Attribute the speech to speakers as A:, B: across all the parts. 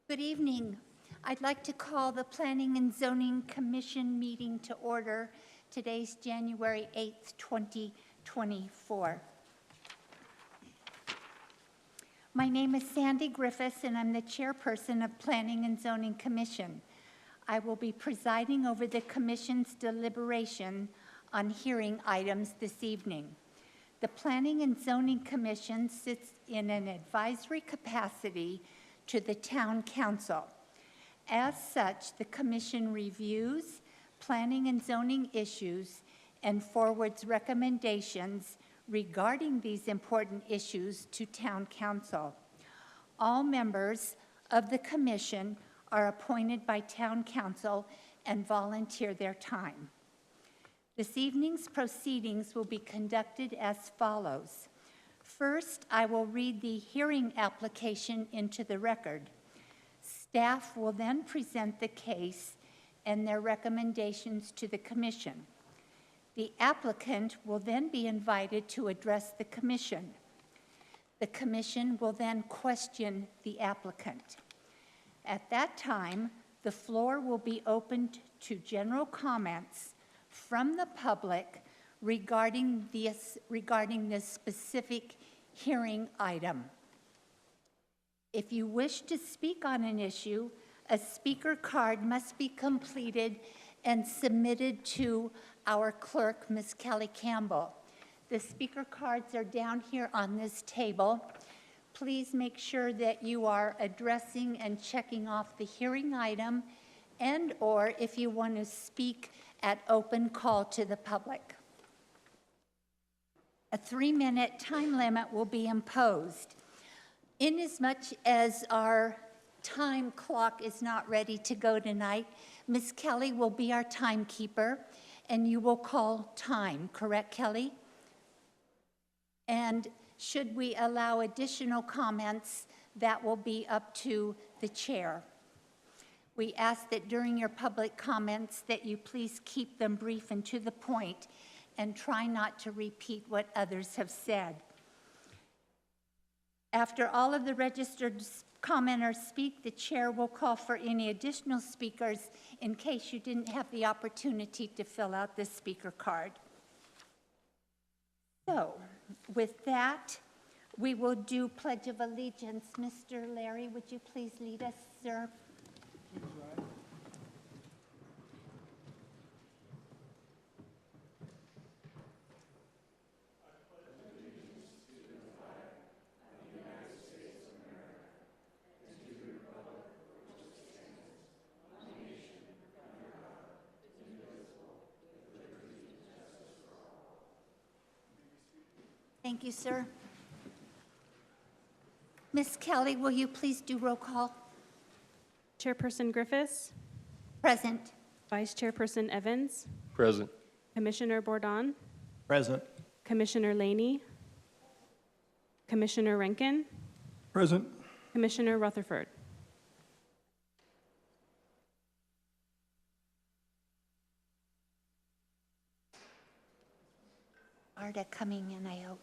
A: Good evening. I'd like to call the Planning and Zoning Commission meeting to order. Today's January 8th, 2024. My name is Sandy Griffiths, and I'm the chairperson of Planning and Zoning Commission. I will be presiding over the Commission's deliberation on hearing items this evening. The Planning and Zoning Commission sits in an advisory capacity to the Town Council. As such, the Commission reviews planning and zoning issues and forwards recommendations regarding these important issues to Town Council. All members of the Commission are appointed by Town Council and volunteer their time. This evening's proceedings will be conducted as follows. First, I will read the hearing application into the record. Staff will then present the case and their recommendations to the Commission. The applicant will then be invited to address the Commission. The Commission will then question the applicant. At that time, the floor will be opened to general comments from the public regarding this specific hearing item. If you wish to speak on an issue, a speaker card must be completed and submitted to our clerk, Ms. Kelly Campbell. The speaker cards are down here on this table. Please make sure that you are addressing and checking off the hearing item, and or if you want to speak at open call to the public. A 3-minute time limit will be imposed. Inasmuch as our time clock is not ready to go tonight, Ms. Kelly will be our timekeeper, and you will call time, correct, Kelly? And should we allow additional comments, that will be up to the chair. We ask that during your public comments that you please keep them brief and to the point, and try not to repeat what others have said. After all of the registered commenters speak, the chair will call for any additional speakers in case you didn't have the opportunity to fill out this speaker card. So, with that, we will do Pledge of Allegiance. Mr. Larry, would you please lead us, sir? Thank you, sir. Ms. Kelly, will you please do roll call?
B: Chairperson Griffiths.
A: Present.
B: Vice Chairperson Evans.
C: Present.
B: Commissioner Bourdon.
C: Present.
B: Commissioner Laney. Commissioner Rankin.
C: Present.
B: Commissioner Rutherford.
A: Arda coming in, I hope.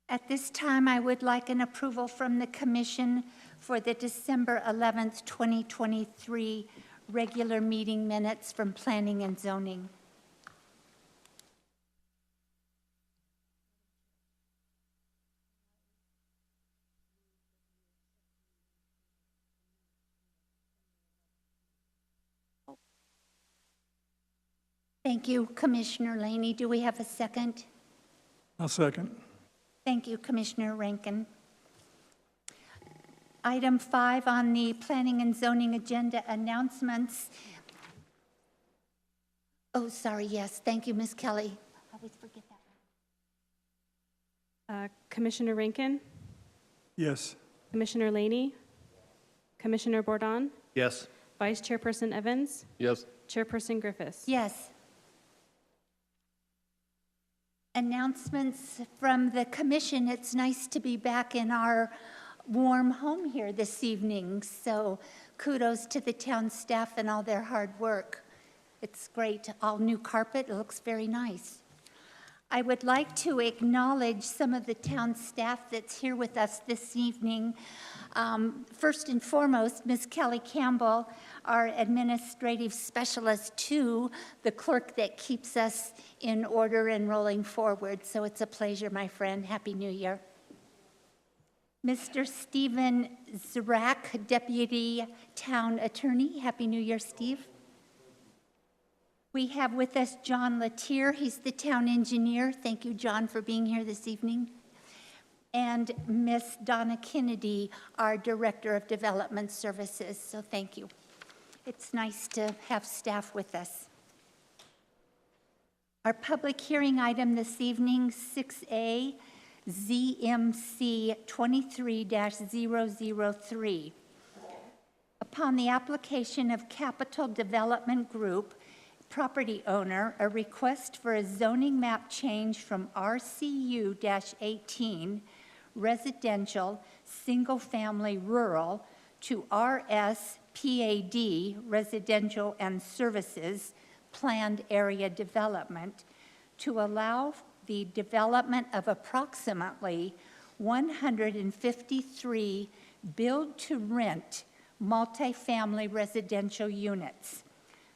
A: At this time, I would like an approval from the Commission for the December 11th, 2023 regular meeting minutes from Planning and Zoning. Thank you, Commissioner Laney. Do we have a second?
C: I'll second.
A: Thank you, Commissioner Rankin. Item 5 on the Planning and Zoning agenda, announcements. Oh, sorry, yes. Thank you, Ms. Kelly. I always forget that.
B: Commissioner Rankin.
C: Yes.
B: Commissioner Laney. Commissioner Bourdon.
C: Yes.
B: Vice Chairperson Evans.
C: Yes.
B: Chairperson Griffiths.
A: Yes. Announcements from the Commission. It's nice to be back in our warm home here this evening, so kudos to the town staff and all their hard work. It's great. All new carpet. It looks very nice. I would like to acknowledge some of the town staff that's here with us this evening. First and foremost, Ms. Kelly Campbell, our administrative specialist, too, the clerk that keeps us in order and rolling forward. So it's a pleasure, my friend. Happy New Year. Mr. Stephen Zrak, Deputy Town Attorney. Happy New Year, Steve. We have with us John Latier. He's the town engineer. Thank you, John, for being here this evening. And Miss Donna Kennedy, our Director of Development Services. So thank you. It's nice to have staff with us. Our public hearing item this evening, 6A, ZMC 23-003. Upon the application of Capital Development Group, property owner, a request for a zoning map change from RCU-18, residential, single-family rural, to RSPAD, residential and services, planned area development, to allow the development of approximately 153 build-to-rent multifamily residential units.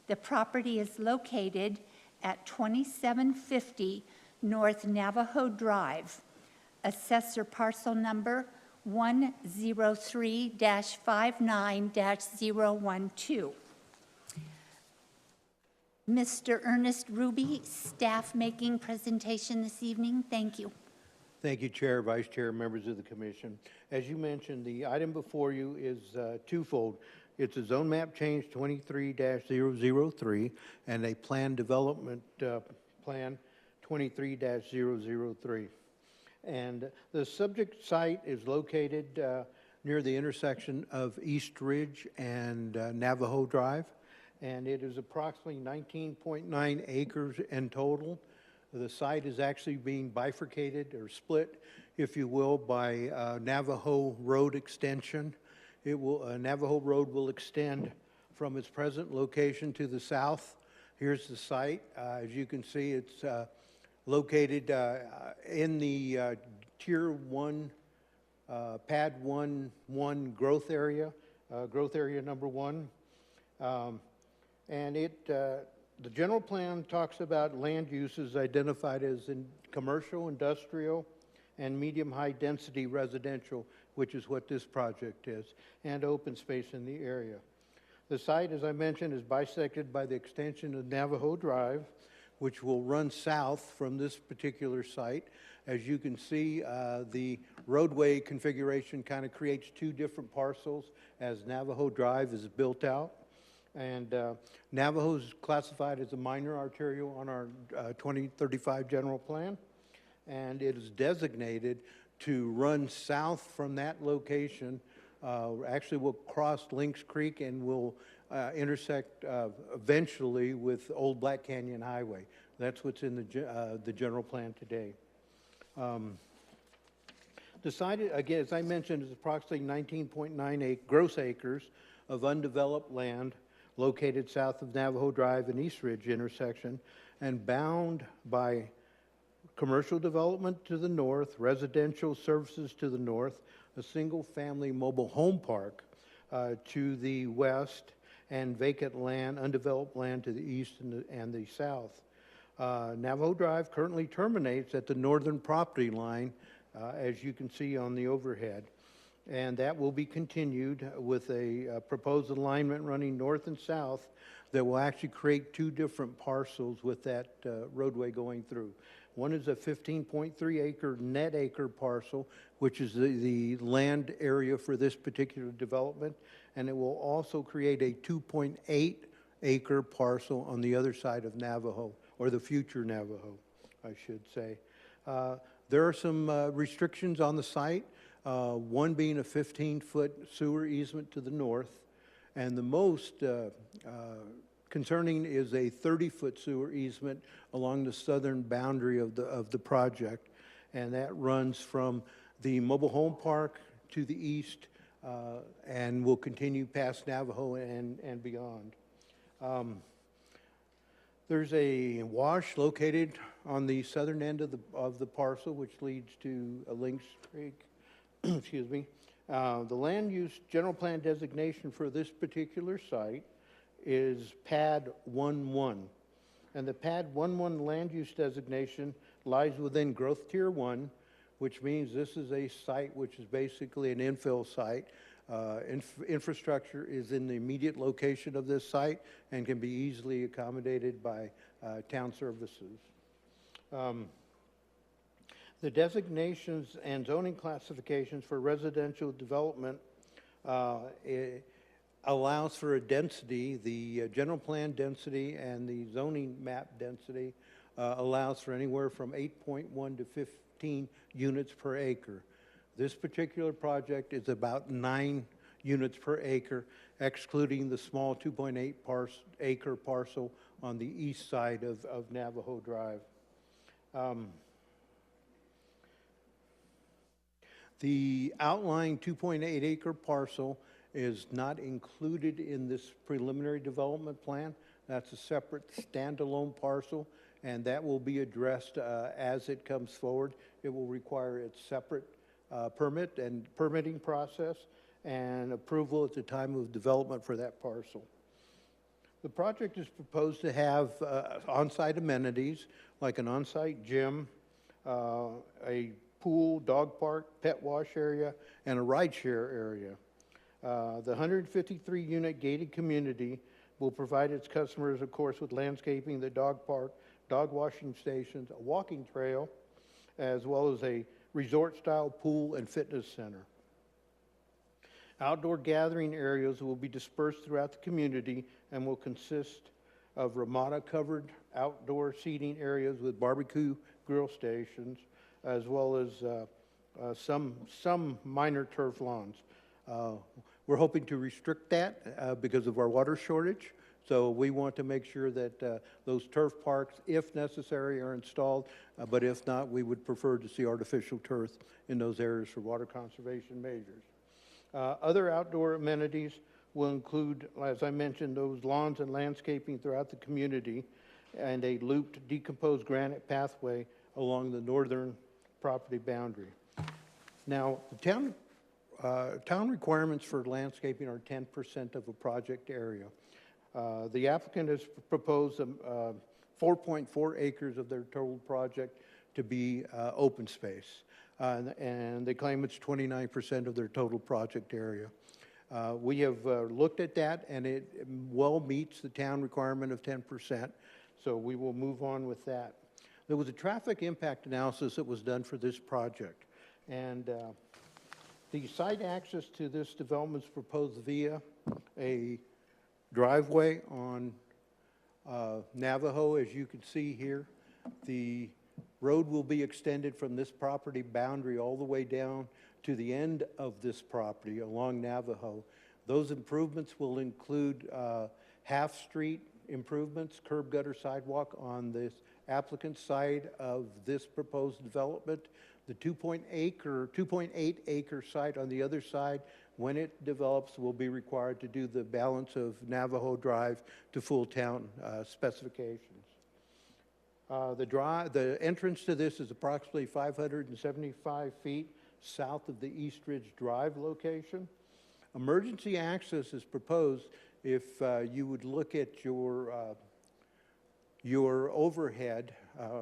A: The property is located at 2750 North Navajo Drive, assessor parcel number 103-59-012. Mr. Ernest Ruby, staff making presentation this evening. Thank you.
D: Thank you, Chair, Vice Chair, members of the Commission. As you mentioned, the item before you is twofold. It's a zone map change 23-003 and a plan development plan 23-003. And the subject site is located near the intersection of East Ridge and Navajo Drive, and it is approximately 19.9 acres in total. The site is actually being bifurcated or split, if you will, by Navajo Road extension. Navajo Road will extend from its present location to the south. Here's the site. As you can see, it's located in the Tier 1, Pad 1 growth area number 1. And the general plan talks about land uses identified as in commercial, industrial, and medium-high density residential, which is what this project is, and open space in the area. The site, as I mentioned, is bisected by the extension of Navajo Drive, which will run south from this particular site. As you can see, the roadway configuration kind of creates two different parcels as Navajo Drive is built out. And Navajo is classified as a minor arterial on our 2035 general plan, and it is designated to run south from that location. Actually, we'll cross Lynx Creek and we'll intersect eventually with Old Black Canyon Highway. That's what's in the general plan today. The site, again, as I mentioned, is approximately 19.9 gross acres of undeveloped land located south of Navajo Drive and East Ridge intersection, and bound by commercial development to the north, residential services to the north, a single-family mobile home park to the west, and vacant land, undeveloped land to the east and the south. Navajo Drive currently terminates at the northern property line, as you can see on the overhead. And that will be continued with a proposed alignment running north and south that will actually create two different parcels with that roadway going through. One is a 15.3 acre net acre parcel, which is the land area for this particular development, and it will also create a 2.8 acre parcel on the other side of Navajo, or the future Navajo, I should say. There are some restrictions on the site. One being a 15-foot sewer easement to the north, and the most concerning is a 30-foot sewer easement along the southern boundary of the project, and that runs from the mobile home park to the east and will continue past Navajo and beyond. There's a wash located on the southern end of the parcel, which leads to a Lynx Creek. Excuse me. The land use general plan designation for this particular site is Pad 11. And the Pad 11 land use designation lies within Growth Tier 1, which means this is a site which is basically an infill site. Infrastructure is in the immediate location of this site and can be easily accommodated by town services. The designations and zoning classifications for residential development allows for a density. The general plan density and the zoning map density allows for anywhere from 8.1 to 15 units per acre. This particular project is about 9 units per acre, excluding the small 2.8 acre parcel on the east side of Navajo Drive. The outlying 2.8 acre parcel is not included in this preliminary development plan. That's a separate standalone parcel, and that will be addressed as it comes forward. It will require its separate permit and permitting process and approval at the time of development for that parcel. The project is proposed to have on-site amenities like an on-site gym, a pool, dog park, pet wash area, and a rideshare area. The 153-unit gated community will provide its customers, of course, with landscaping, the dog park, dog washing stations, a walking trail, as well as a resort-style pool and fitness center. Outdoor gathering areas will be dispersed throughout the community and will consist of Ramada-covered outdoor seating areas with barbecue grill stations, as well as some minor turf lawns. We're hoping to restrict that because of our water shortage. So we want to make sure that those turf parks, if necessary, are installed. But if not, we would prefer to see artificial turf in those areas for water conservation measures. Other outdoor amenities will include, as I mentioned, those lawns and landscaping throughout the community and a looped decomposed granite pathway along the northern property boundary. Now, the town requirements for landscaping are 10% of a project area. The applicant has proposed 4.4 acres of their total project to be open space. And they claim it's 29% of their total project area. We have looked at that, and it well meets the town requirement of 10%, so we will move on with that. There was a traffic impact analysis that was done for this project, and the site access to this development is proposed via a driveway on Navajo, as you can see here. The road will be extended from this property boundary all the way down to the end of this property along Navajo. Those improvements will include half-street improvements, curb gutter sidewalk on this applicant side of this proposed development. The 2.8 acre site on the other side, when it develops, will be required to do the balance of Navajo Drive to full town specifications. The entrance to this is approximately 575 feet south of the East Ridge Drive location. Emergency access is proposed if you would look at your overhead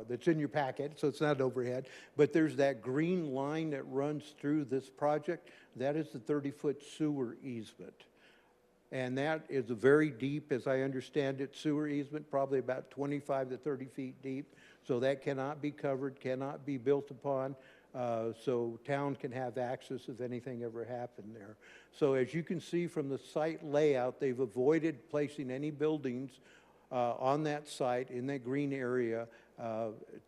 D: that's in your packet, so it's not overhead, but there's that green line that runs through this project. That is the 30-foot sewer easement. And that is a very deep, as I understand it, sewer easement, probably about 25 to 30 feet deep. So that cannot be covered, cannot be built upon. So town can have access if anything ever happened there. So as you can see from the site layout, they've avoided placing any buildings on that site in that green area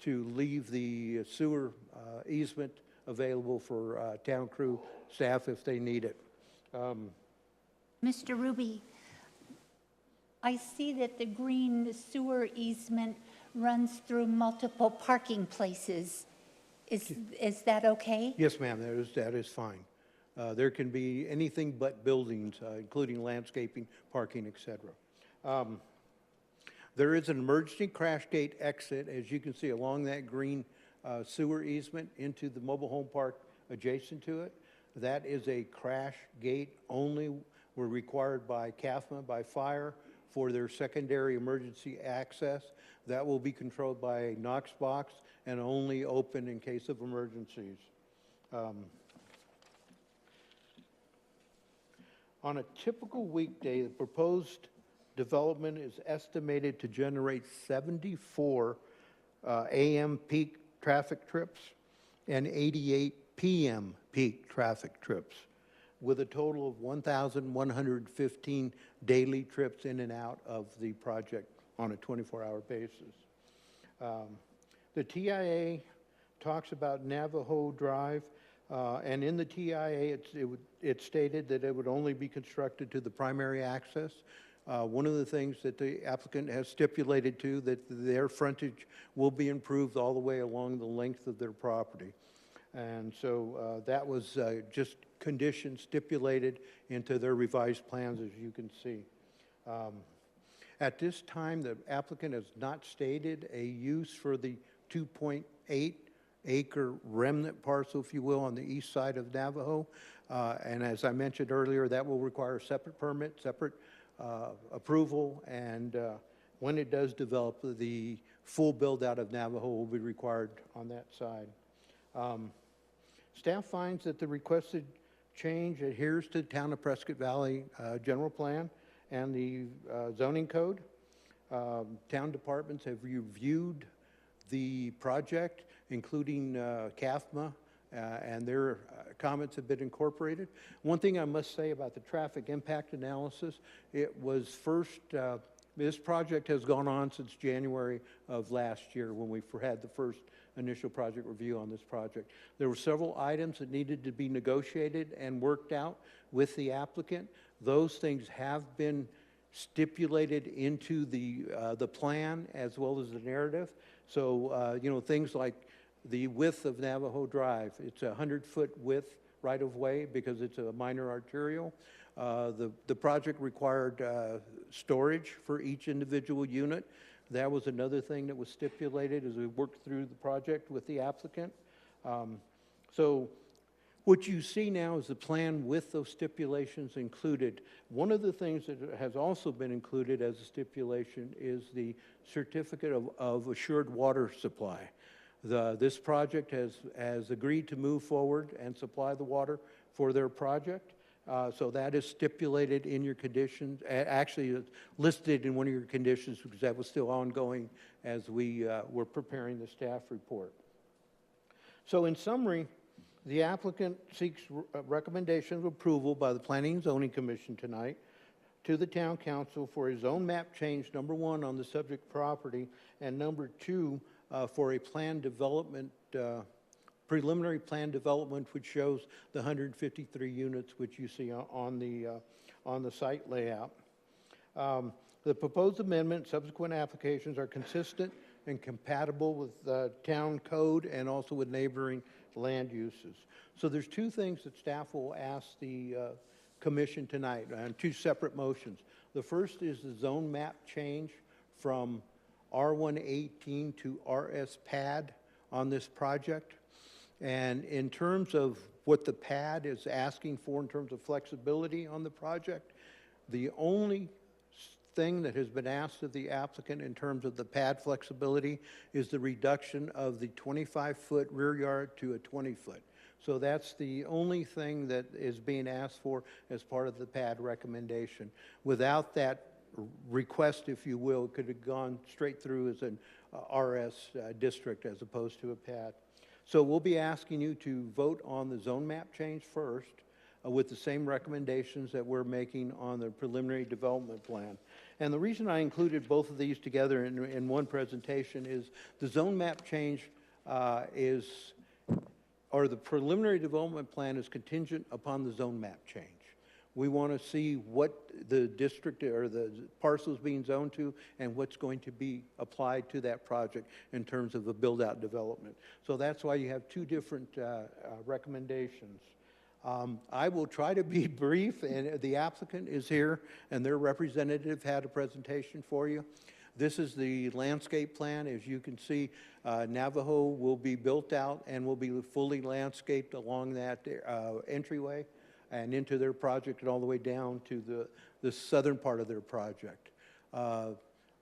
D: to leave the sewer easement available for town crew staff if they need it.
A: Mr. Ruby, I see that the green sewer easement runs through multiple parking places. Is that okay?
D: Yes, ma'am, that is fine. There can be anything but buildings, including landscaping, parking, etc. There is an emergency crash gate exit, as you can see, along that green sewer easement into the mobile home park adjacent to it. That is a crash gate only. We're required by CAFMA, by fire, for their secondary emergency access. That will be controlled by a Knox box and only open in case of emergencies. On a typical weekday, the proposed development is estimated to generate 74 AM peak traffic trips and 88 PM peak traffic trips, with a total of 1,115 daily trips in and out of the project on a 24-hour basis. The TIA talks about Navajo Drive, and in the TIA, it stated that it would only be constructed to the primary access. One of the things that the applicant has stipulated to, that their frontage will be improved all the way along the length of their property. And so that was just conditions stipulated into their revised plans, as you can see. At this time, the applicant has not stated a use for the 2.8 acre remnant parcel, if you will, on the east side of Navajo. And as I mentioned earlier, that will require a separate permit, separate approval, and when it does develop, the full build out of Navajo will be required on that side. Staff finds that the requested change adheres to the Town of Prescott Valley general plan and the zoning code. Town departments have reviewed the project, including CAFMA, and their comments have been incorporated. One thing I must say about the traffic impact analysis, it was first, this project has gone on since January of last year when we had the first initial project review on this project. There were several items that needed to be negotiated and worked out with the applicant. Those things have been stipulated into the plan as well as the narrative. So, you know, things like the width of Navajo Drive, it's a 100-foot width right-of-way because it's a minor arterial. The project required storage for each individual unit. That was another thing that was stipulated as we worked through the project with the applicant. So what you see now is the plan with those stipulations included. One of the things that has also been included as a stipulation is the certificate of assured water supply. This project has agreed to move forward and supply the water for their project. So that is stipulated in your conditions. Actually, it's listed in one of your conditions because that was still ongoing as we were preparing the staff report. So in summary, the applicant seeks recommendation of approval by the Planning and Zoning Commission tonight to the Town Council for a zone map change, number 1, on the subject property, and number 2, for a plan development, preliminary plan development, which shows the 153 units which you see on the site layout. The proposed amendment, subsequent applications are consistent and compatible with the town code and also with neighboring land uses. So there's two things that staff will ask the commission tonight, and two separate motions. The first is the zone map change from R118 to RS PAD on this project. And in terms of what the PAD is asking for in terms of flexibility on the project, the only thing that has been asked of the applicant in terms of the PAD flexibility is the reduction of the 25-foot rear yard to a 20-foot. So that's the only thing that is being asked for as part of the PAD recommendation. Without that request, if you will, it could have gone straight through as an RS district as opposed to a PAD. So we'll be asking you to vote on the zone map change first with the same recommendations that we're making on the preliminary development plan. And the reason I included both of these together in one presentation is the zone map change or the preliminary development plan is contingent upon the zone map change. We want to see what the district or the parcels being zoned to and what's going to be applied to that project in terms of a build-out development. So that's why you have two different recommendations. I will try to be brief, and the applicant is here, and their representative had a presentation for you. This is the landscape plan. As you can see, Navajo will be built out and will be fully landscaped along that entryway and into their project and all the way down to the southern part of their project. The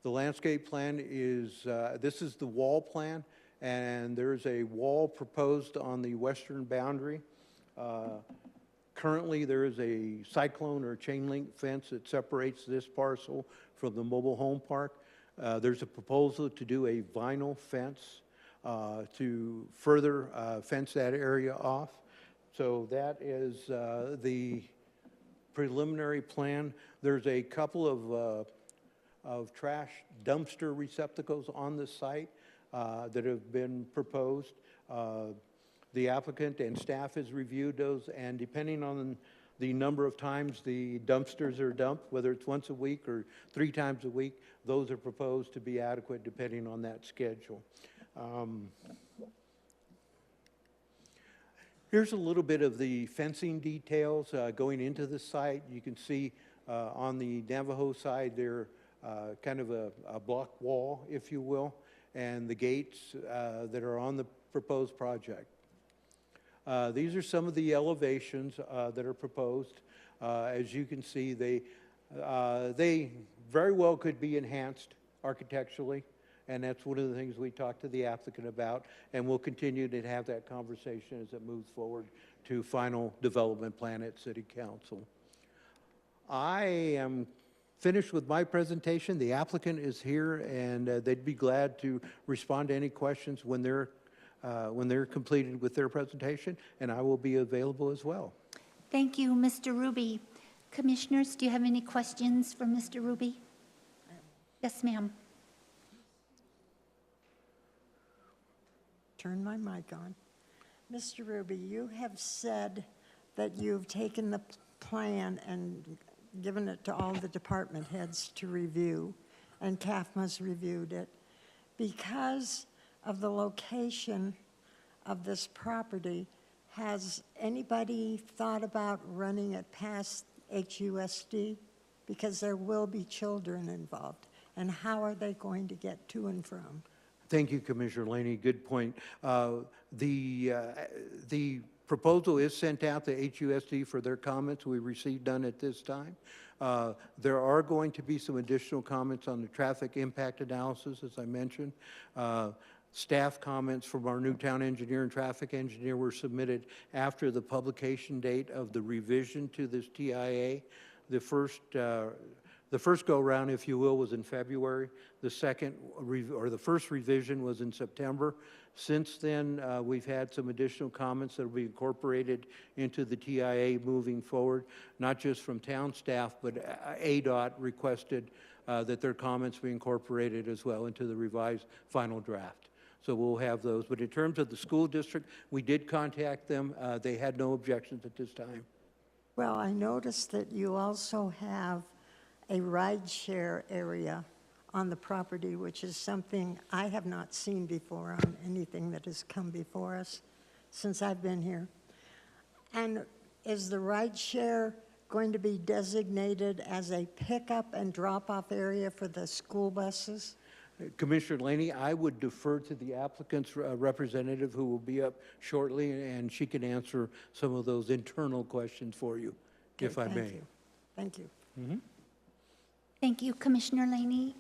D: landscape plan is, this is the wall plan, and there's a wall proposed on the western boundary. Currently, there is a cyclone or chain link fence that separates this parcel from the mobile home park. There's a proposal to do a vinyl fence to further fence that area off. So that is the preliminary plan. There's a couple of trash dumpster receptacles on the site that have been proposed. The applicant and staff has reviewed those, and depending on the number of times the dumpsters are dumped, whether it's once a week or 3 times a week, those are proposed to be adequate depending on that schedule. Here's a little bit of the fencing details going into the site. You can see on the Navajo side there kind of a block wall, if you will, and the gates that are on the proposed project. These are some of the elevations that are proposed. As you can see, they very well could be enhanced architecturally, and that's one of the things we talked to the applicant about, and we'll continue to have that conversation as it moves forward to final development plan at City Council. I am finished with my presentation. The applicant is here, and they'd be glad to respond to any questions when they're completed with their presentation, and I will be available as well.
A: Thank you, Mr. Ruby. Commissioners, do you have any questions for Mr. Ruby? Yes, ma'am.
E: Turn my mic on. Mr. Ruby, you have said that you've taken the plan and given it to all the department heads to review, and CAFMA's reviewed it. Because of the location of this property, has anybody thought about running it past HUSD? Because there will be children involved, and how are they going to get to and from?
D: Thank you, Commissioner Laney. Good point. The proposal is sent out to HUSD for their comments. We received none at this time. There are going to be some additional comments on the traffic impact analysis, as I mentioned. Staff comments from our new town engineer and traffic engineer were submitted after the publication date of the revision to this TIA. The first go-around, if you will, was in February. The first revision was in September. Since then, we've had some additional comments that will be incorporated into the TIA moving forward, not just from town staff, but ADOT requested that their comments be incorporated as well into the revised final draft. So we'll have those. But in terms of the school district, we did contact them. They had no objections at this time.
E: Well, I noticed that you also have a ride-share area on the property, which is something I have not seen before on anything that has come before us since I've been here. And is the ride-share going to be designated as a pickup and drop-off area for the school buses?
D: Commissioner Laney, I would defer to the applicant's representative who will be up shortly, and she can answer some of those internal questions for you,
E: Okay,
D: if I may.
E: Thank you.
D: Mm-hmm.
A: Thank you, Commissioner Laney.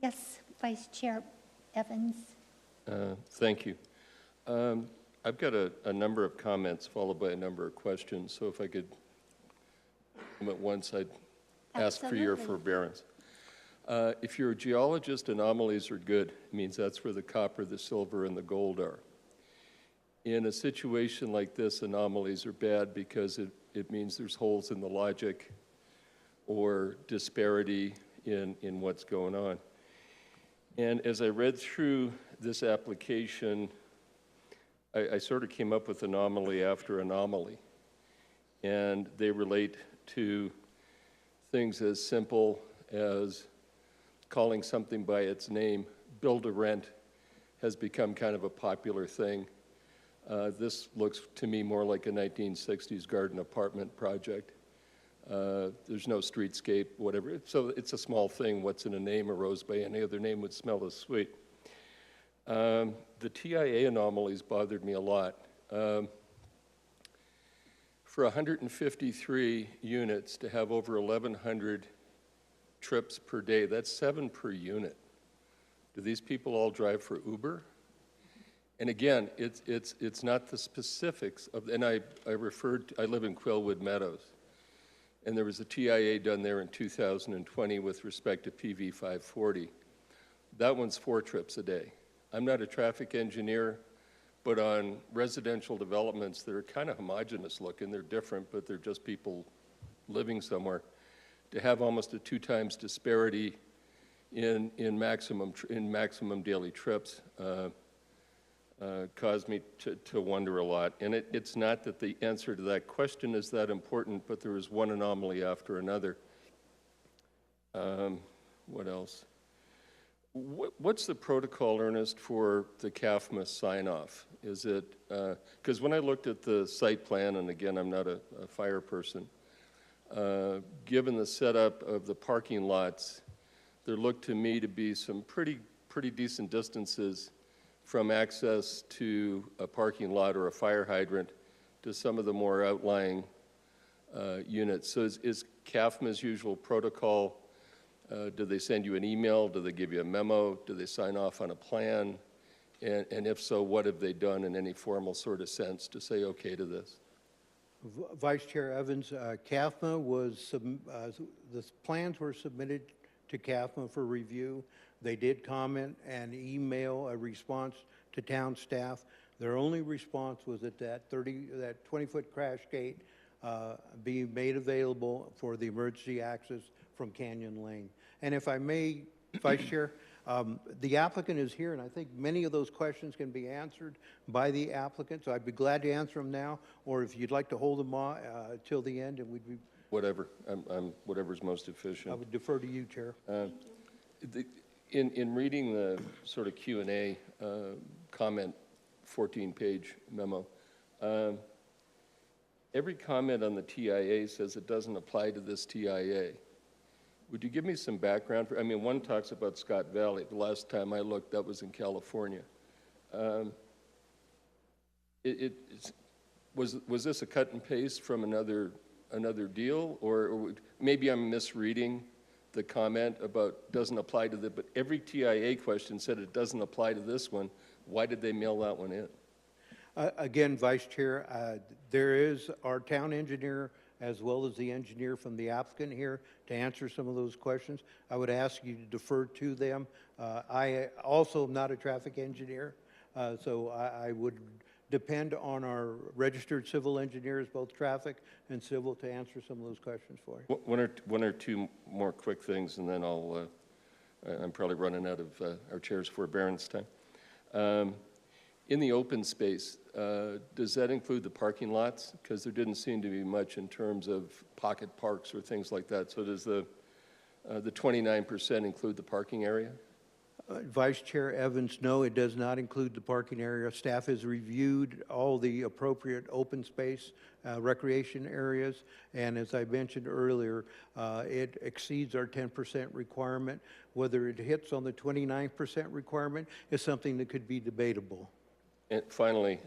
A: Yes, Vice Chair Evans.
F: Thank you. I've got a number of comments followed by a number of questions, so if I could come at once, I'd ask for your
A: Absolutely.
F: forbearance. If you're a geologist, anomalies are good. It means that's where the copper, the silver, and the gold are. In a situation like this, anomalies are bad because it means there's holes in the logic or disparity in what's going on. And as I read through this application, I sort of came up with anomaly after anomaly. And they relate to things as simple as calling something by its name. Build-to-rent has become kind of a popular thing. This looks to me more like a 1960s garden apartment project. There's no streetscape, whatever. So it's a small thing. What's in a name, a rose by any other name would smell as sweet. The TIA anomalies bothered me a lot. For 153 units to have over 1,100 trips per day, that's 7 per unit. Do these people all drive for Uber? And again, it's not the specifics of, and I live in Quailwood Meadows, and there was a TIA done there in 2020 with respect to PV 540. That one's 4 trips a day. I'm not a traffic engineer, but on residential developments, they're kind of homogeneous looking. They're different, but they're just people living somewhere. To have almost a 2 times disparity in maximum daily trips caused me to wonder a lot. And it's not that the answer to that question is that important, but there was one anomaly after another. What else? What's the protocol, Ernest, for the CAFMA sign-off? Is it, because when I looked at the site plan, and again, I'm not a fire person, given the setup of the parking lots, there looked to me to be some pretty decent distances from access to a parking lot or a fire hydrant to some of the more outlying units. So is CAFMA's usual protocol, do they send you an email? Do they give you a memo? Do they sign off on a plan? And if so, what have they done in any formal sort of sense to say okay to this?
D: Vice Chair Evans, CAFMA was, the plans were submitted to CAFMA for review. They did comment and email a response to town staff. Their only response was that that 20-foot crash gate be made available for the emergency access from Canyon Lane. And if I may, Vice Chair, the applicant is here, and I think many of those questions can be answered by the applicant, so I'd be glad to answer them now, or if you'd like to hold them till the end, and we'd be...
F: Whatever, whatever's most efficient.
D: I would defer to you, Chair.
F: In reading the sort of Q&A comment 14-page memo, every comment on the TIA says it doesn't apply to this TIA. Would you give me some background? I mean, one talks about Scott Valley. The last time I looked, that was in California. Was this a cut and paste from another deal, or maybe I'm misreading the comment about doesn't apply to the, but every TIA question said it doesn't apply to this one. Why did they mail that one in?
D: Again, Vice Chair, there is our town engineer as well as the engineer from the applicant here to answer some of those questions. I would ask you to defer to them. I also am not a traffic engineer, so I would depend on our registered civil engineers, both traffic and civil, to answer some of those questions for you.
F: One or two more quick things, and then I'm probably running out of our chair's forbearance time. In the open space, does that include the parking lots? Because there didn't seem to be much in terms of pocket parks or things like that. So does the 29% include the parking area?
D: Vice Chair Evans, no, it does not include the parking area. Staff has reviewed all the appropriate open space recreation areas, and as I mentioned earlier, it exceeds our 10% requirement. Whether it hits on the 29% requirement is something that could be debatable.
F: And finally,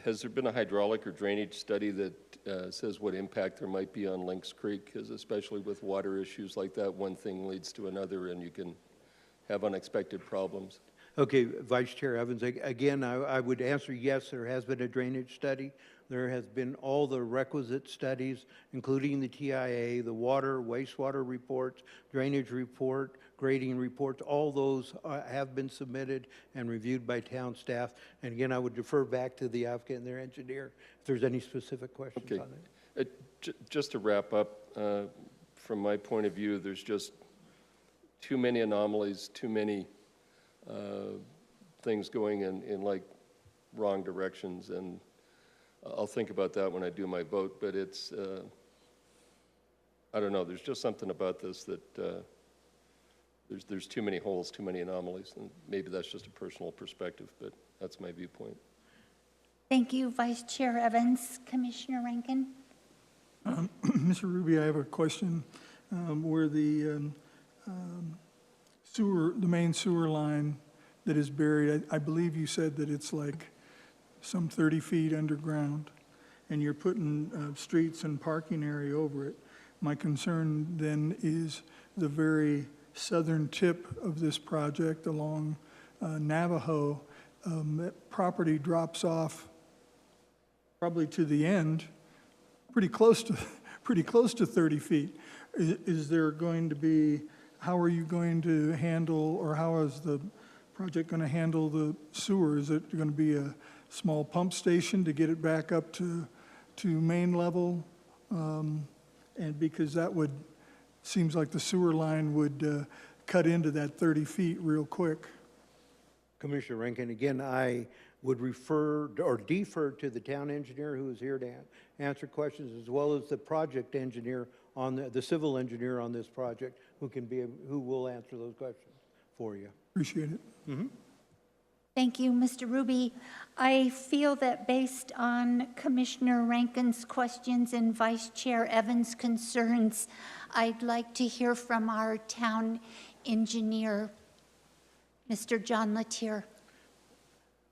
F: has there been a hydraulic or drainage study that says what impact there might be on Lynx Creek? Because especially with water issues like that, one thing leads to another, and you can have unexpected problems.
D: Okay, Vice Chair Evans, again, I would answer yes, there has been a drainage study. There has been all the requisite studies, including the TIA, the water, wastewater reports, drainage report, grading reports. All those have been submitted and reviewed by town staff. And again, I would defer back to the applicant and their engineer if there's any specific questions on it.
F: Just to wrap up, from my point of view, there's just too many anomalies, too many things going in like wrong directions, and I'll think about that when I do my vote, but it's, I don't know, there's just something about this that there's too many holes, too many anomalies, and maybe that's just a personal perspective, but that's my viewpoint.
A: Thank you, Vice Chair Evans. Commissioner Rankin?
C: Mr. Ruby, I have a question. Where the the main sewer line that is buried, I believe you said that it's like some 30 feet underground, and you're putting streets and parking area over it. My concern then is the very southern tip of this project along Navajo. That property drops off probably to the end, pretty close to 30 feet. Is there going to be, how are you going to handle, or how is the project going to handle the sewer? Is it going to be a small pump station to get it back up to main level? And because that would, seems like the sewer line would cut into that 30 feet real quick.
D: Commissioner Rankin, again, I would refer or defer to the town engineer who is here to answer questions, as well as the project engineer on the civil engineer on this project, who will answer those questions for you.
C: Appreciate it.
A: Thank you, Mr. Ruby. I feel that based on Commissioner Rankin's questions and Vice Chair Evans' concerns, I'd like to hear from our town engineer, Mr. John Latier.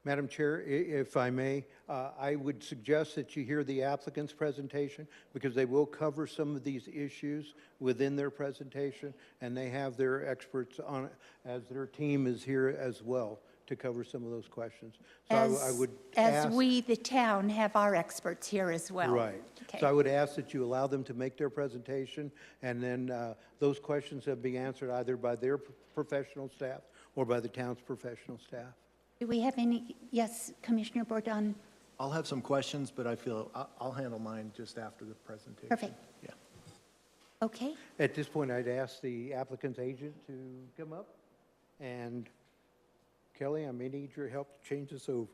D: Madam Chair, if I may, I would suggest that you hear the applicant's presentation, because they will cover some of these issues within their presentation, and they have their experts on, as their team is here as well to cover some of those questions. So I would
A: As
D: ask,
A: we, the town, have our experts here as well.
D: right.
A: Okay.
D: So I would ask that you allow them to make their presentation, and then those questions have been answered either by their professional staff or by the town's professional staff.
A: Do we have any? Yes, Commissioner Bourdon.
G: I'll have some questions, but I feel I'll handle mine just after the presentation.
A: Perfect.
G: Yeah.
A: Okay.
D: At this point, I'd ask the applicant's agent to come up, and Kelly, I may need your help to change this over.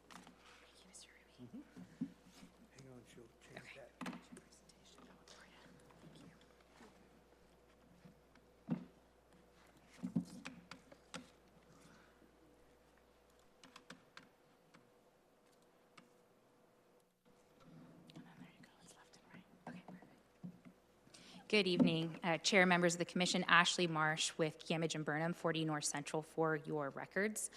D: Hang on, she'll change that.
H: Good evening, Chair, members of the Commission. Ashley Marsh with Gamage and Burnham, 40 North Central, for your records.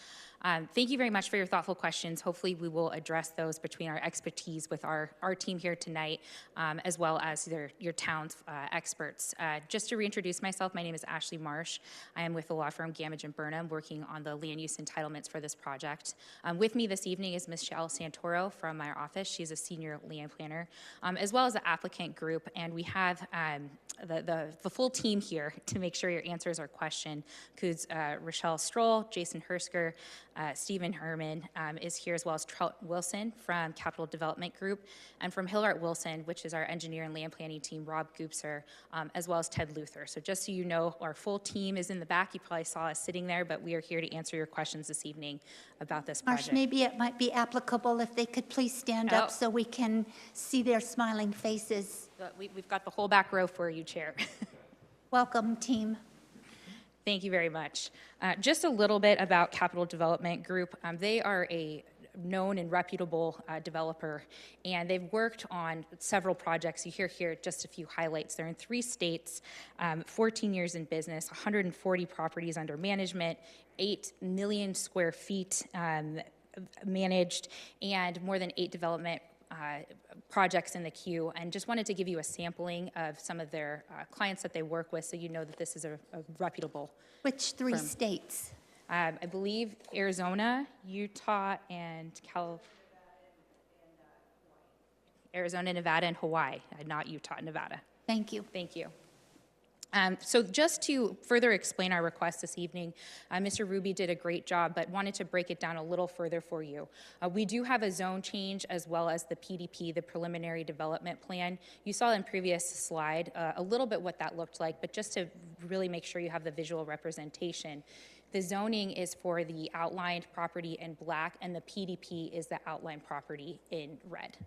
H: Thank you very much for your thoughtful questions. Hopefully we will address those between our expertise with our team here tonight, as well as your town's experts. Just to reintroduce myself, my name is Ashley Marsh. I am with the law firm Gamage and Burnham, working on the land use entitlements for this project. With me this evening is Michelle Santoro from my office. She's a senior land planner, as well as the applicant group, and we have the full team here to make sure your answers are questioned. Includes Rochelle Stroll, Jason Hersker, Stephen Herman is here, as well as Trout Wilson from Capital Development Group, and from Hillart Wilson, which is our engineer and land planning team, Rob Goopser, as well as Ted Luther. So just so you know, our full team is in the back. You probably saw us sitting there, but we are here to answer your questions this evening about this project.
A: Marsh, maybe it might be applicable if they could please stand up so we can see their smiling faces.
H: We've got the whole back row for you, Chair.
A: Welcome, team.
H: Thank you very much. Just a little bit about Capital Development Group. They are a known and reputable developer, and they've worked on several projects. You hear here just a few highlights. They're in 3 states, 14 years in business, 140 properties under management, 8 million square feet managed, and more than 8 development projects in the queue, and just wanted to give you a sampling of some of their clients that they work with, so you know that this is a reputable.
A: Which 3
H: firm.
A: states?
H: I believe Arizona, Utah, and Arizona, Nevada, and Hawaii, not Utah, Nevada.
A: Thank you.
H: Thank you. So just to further explain our request this evening, Mr. Ruby did a great job, but wanted to break it down a little further for you. We do have a zone change as well as the PDP, the preliminary development plan. You saw in previous slide a little bit what that looked like, but just to really make sure you have the visual representation. The zoning is for the outlined property in black, and the PDP is the outlined property in red.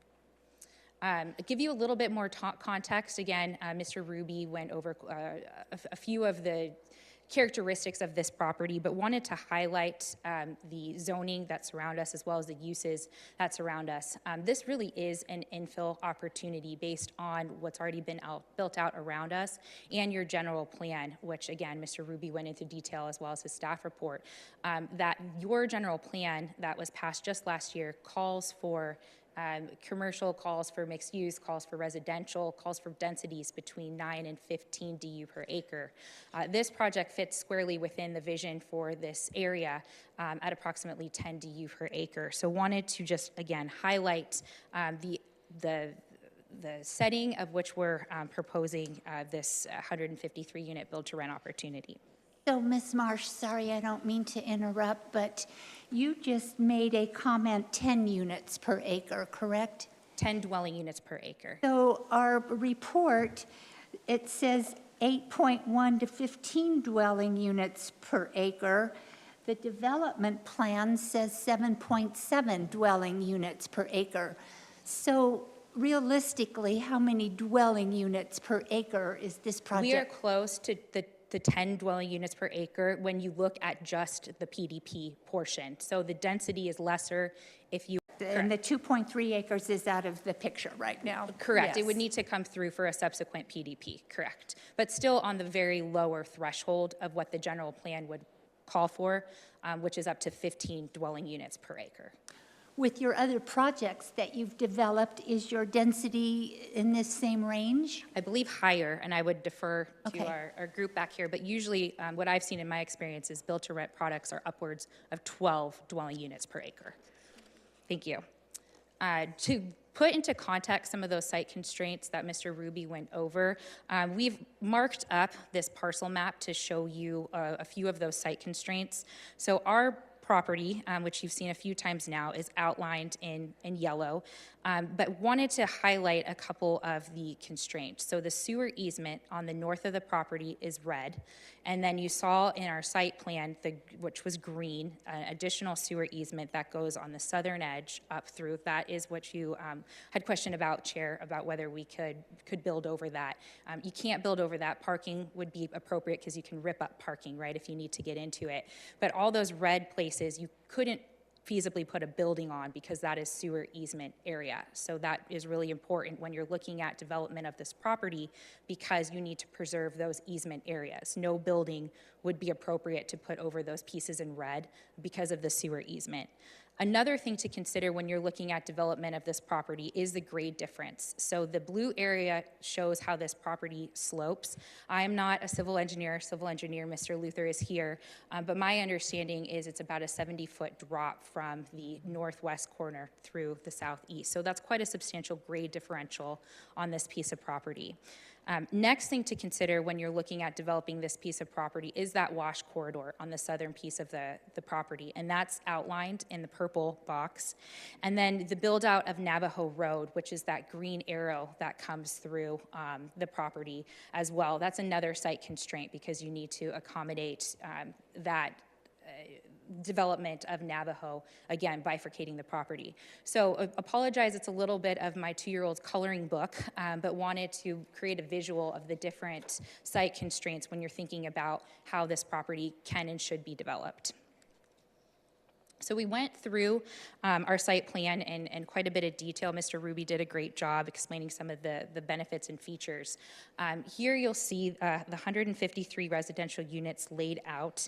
H: Give you a little bit more context. Again, Mr. Ruby went over a few of the characteristics of this property, but wanted to highlight the zoning that surround us as well as the uses that surround us. This really is an infill opportunity based on what's already been built out around us and your general plan, which again, Mr. Ruby went into detail as well as his staff report, that your general plan that was passed just last year calls for commercial, calls for mixed use, calls for residential, calls for densities between 9 and 15 DU per acre. This project fits squarely within the vision for this area at approximately 10 DU per acre. So wanted to just, again, highlight the setting of which we're proposing this 153 unit build to rent opportunity.
A: So, Ms. Marsh, sorry, I don't mean to interrupt, but you just made a comment 10 units per acre, correct?
H: 10 dwelling units per acre.
A: So our report, it says 8.1 to 15 dwelling units per acre. The development plan says 7.7 dwelling units per acre. So realistically, how many dwelling units per acre is this project?
H: We are close to the 10 dwelling units per acre when you look at just the PDP portion. So the density is lesser if you...
A: And the 2.3 acres is out of the picture right now?
H: Correct. It
A: Yes.
H: would need to come through for a subsequent PDP, correct. But still on the very lower threshold of what the general plan would call for, which is up to 15 dwelling units per acre.
A: With your other projects that you've developed, is your density in this same range?
H: I believe higher, and I would defer to
A: Okay.
H: our group back here, but usually what I've seen in my experience is built-to-rent products are upwards of 12 dwelling units per acre. Thank you. To put into context some of those site constraints that Mr. Ruby went over, we've marked up this parcel map to show you a few of those site constraints. So our property, which you've seen a few times now, is outlined in yellow, but wanted to highlight a couple of the constraints. So the sewer easement on the north of the property is red, and then you saw in our site plan, which was green, an additional sewer easement that goes on the southern edge up through. That is what you had questioned about, Chair, about whether we could build over that. You can't build over that. Parking would be appropriate because you can rip up parking, right, if you need to get into it. But all those red places, you couldn't feasibly put a building on because that is sewer easement area. So that is really important when you're looking at development of this property because you need to preserve those easement areas. No building would be appropriate to put over those pieces in red because of the sewer easement. Another thing to consider when you're looking at development of this property is the grade difference. So the blue area shows how this property slopes. I am not a civil engineer. Civil engineer Mr. Luther is here, but my understanding is it's about a 70-foot drop from the northwest corner through the southeast. So that's quite a substantial grade differential on this piece of property. Next thing to consider when you're looking at developing this piece of property is that wash corridor on the southern piece of the property, and that's outlined in the purple box. And then the build out of Navajo Road, which is that green arrow that comes through the property as well. That's another site constraint because you need to accommodate that development of Navajo, again, bifurcating the property. So apologize, it's a little bit of my 2-year-old's coloring book, but wanted to create a visual of the different site constraints when you're thinking about how this property can and should be developed. So we went through our site plan in quite a bit of detail. Mr. Ruby did a great job explaining some of the benefits and features. Here you'll see the 153 residential units laid out.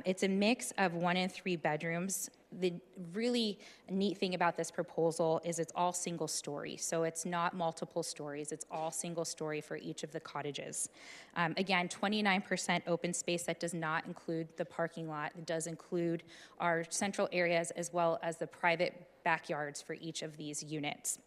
H: It's a mix of 1 and 3 bedrooms. The really neat thing about this proposal is it's all single story. So it's not multiple stories. It's all single story for each of the cottages. Again, 29% open space. That does not include the parking lot. It does include our central areas as well as the private backyards for each of these units.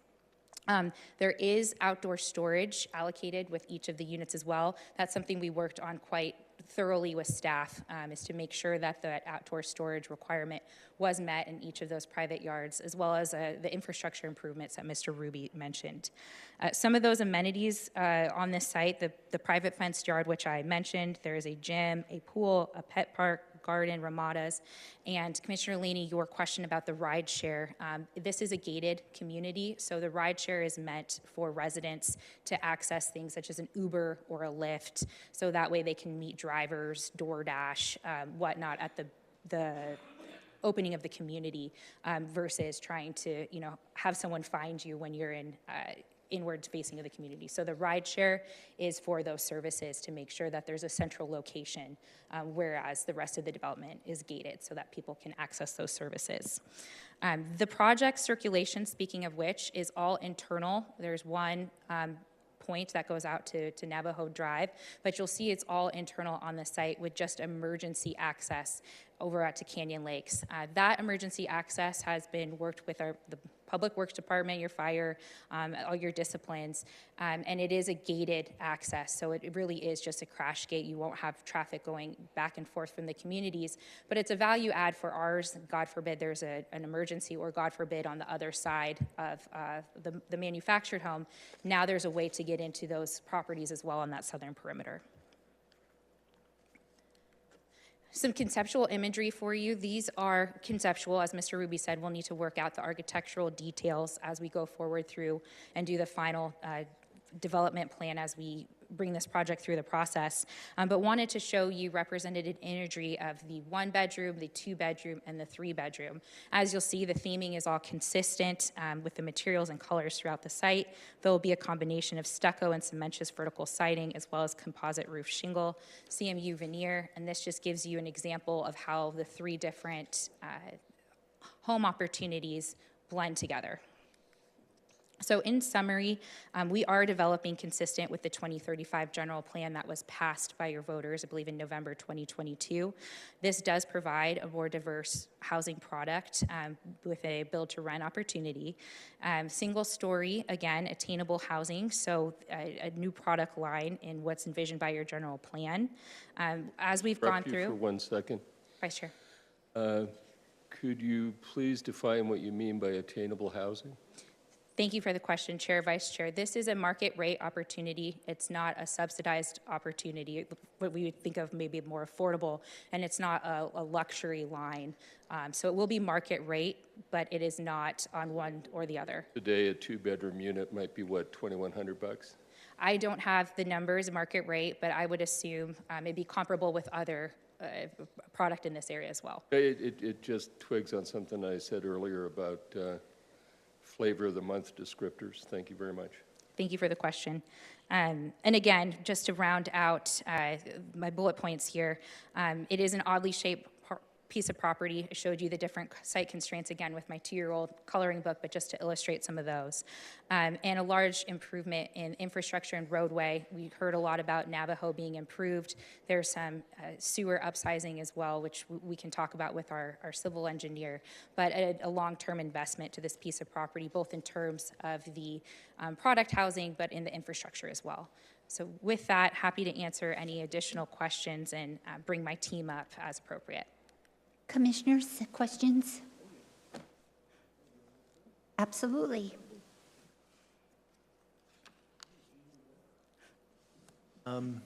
H: There is outdoor storage allocated with each of the units as well. That's something we worked on quite thoroughly with staff, is to make sure that the outdoor storage requirement was met in each of those private yards, as well as the infrastructure improvements that Mr. Ruby mentioned. Some of those amenities on this site, the private fenced yard, which I mentioned, there is a gym, a pool, a pet park, garden, ramadas. And Commissioner Laney, your question about the ride share, this is a gated community, so the ride share is meant for residents to access things such as an Uber or a Lyft, so that way they can meet drivers, DoorDash, whatnot at the opening of the community versus trying to, have someone find you when you're in inward facing of the community. So the ride share is for those services to make sure that there's a central location, whereas the rest of the development is gated so that people can access those services. The project circulation, speaking of which, is all internal. There's one point that goes out to Navajo Drive, but you'll see it's all internal on the site with just emergency access over out to Canyon Lakes. That emergency access has been worked with the Public Works Department, your fire, all your disciplines, and it is a gated access, so it really is just a crash gate. You won't have traffic going back and forth from the communities, but it's a value add for ours. God forbid there's an emergency, or God forbid on the other side of the manufactured home. Now there's a way to get into those properties as well on that southern perimeter. Some conceptual imagery for you. These are conceptual. As Mr. Ruby said, we'll need to work out the architectural details as we go forward through and do the final development plan as we bring this project through the process. But wanted to show you represented imagery of the 1-bedroom, the 2-bedroom, and the 3-bedroom. As you'll see, the theming is all consistent with the materials and colors throughout the site. There will be a combination of stucco and cementitious vertical siding, as well as composite roof shingle, CMU veneer, and this just gives you an example of how the 3 different home opportunities blend together. So in summary, we are developing consistent with the 2035 general plan that was passed by your voters, I believe in November 2022. This does provide a more diverse housing product with a build-to-rent opportunity. Single story, again, attainable housing, so a new product line in what's envisioned by your general plan. As we've gone through.
F: For 1 second.
H: Vice Chair.
F: Could you please define what you mean by attainable housing?
H: Thank you for the question, Chair, Vice Chair. This is a market rate opportunity. It's not a subsidized opportunity, what we would think of maybe more affordable, and it's not a luxury line. So it will be market rate, but it is not on one or the other.
F: Today, a 2-bedroom unit might be what, $2,100?
H: I don't have the numbers, market rate, but I would assume it'd be comparable with other product in this area as well.
F: It just twigs on something I said earlier about flavor of the month descriptors. Thank you very much.
H: Thank you for the question. And again, just to round out my bullet points here, it is an oddly shaped piece of property. I showed you the different site constraints again with my 2-year-old coloring book, but just to illustrate some of those. And a large improvement in infrastructure and roadway. We heard a lot about Navajo being improved. There's some sewer upsizing as well, which we can talk about with our civil engineer, but a long-term investment to this piece of property, both in terms of the product housing, but in the infrastructure as well. So with that, happy to answer any additional questions and bring my team up as appropriate.
A: Commissioners, questions? Absolutely.
G: You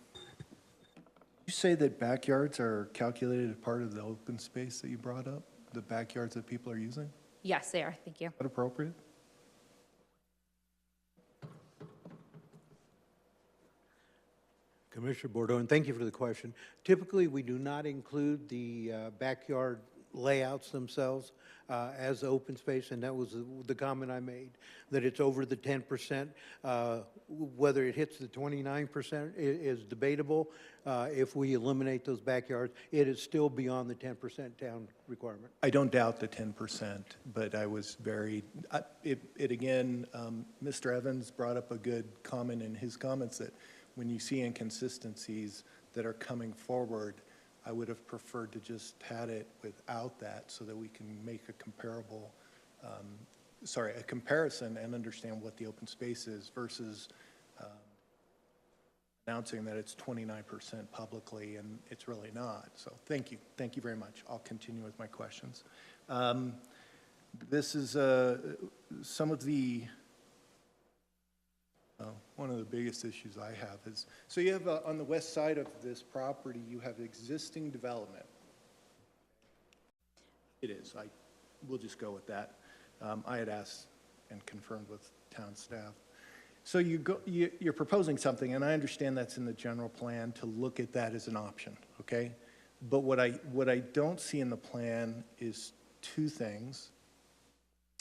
G: say that backyards are calculated as part of the open space that you brought up? The backyards that people are using?
H: Yes, they are. Thank you.
G: Is that appropriate?
D: Commissioner Bordeaux, thank you for the question. Typically, we do not include the backyard layouts themselves as open space, and that was the comment I made, that it's over the 10%. Whether it hits the 29% is debatable. If we eliminate those backyards, it is still beyond the 10% town requirement.
G: I don't doubt the 10%, but I was very, again, Mr. Evans brought up a good comment in his comments that when you see inconsistencies that are coming forward, I would have preferred to just had it without that so that we can make a comparison and understand what the open space is versus announcing that it's 29% publicly and it's really not. So thank you. Thank you very much. I'll continue with my questions. This is some of the one of the biggest issues I have is, so you have on the west side of this property, you have existing development, It is. We'll just go with that. I had asked and confirmed with town staff. So you're proposing something, and I understand that's in the general plan to look at that as an option, okay? But what I don't see in the plan is two things.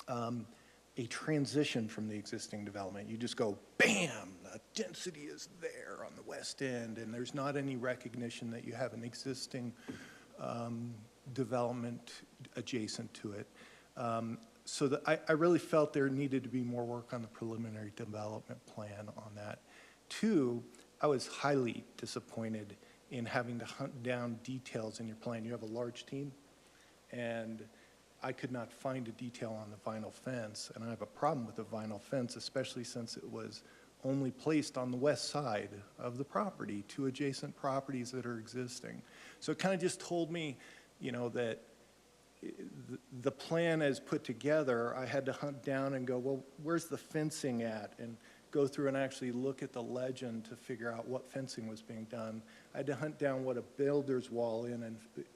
G: A transition from the existing development. You just go, bam, the density is there on the west end, and there's not any recognition that you have an existing development adjacent to it. So I really felt there needed to be more work on the preliminary development plan on that. Two, I was highly disappointed in having to hunt down details in your plan. You have a large team, and I could not find a detail on the vinyl fence, and I have a problem with the vinyl fence, especially since it was only placed on the west side of the property to adjacent properties that are existing. So it kind of just told me, you know, that the plan as put together, I had to hunt down and go, well, where's the fencing at? And go through and actually look at the legend to figure out what fencing was being done. I had to hunt down what a builder's wall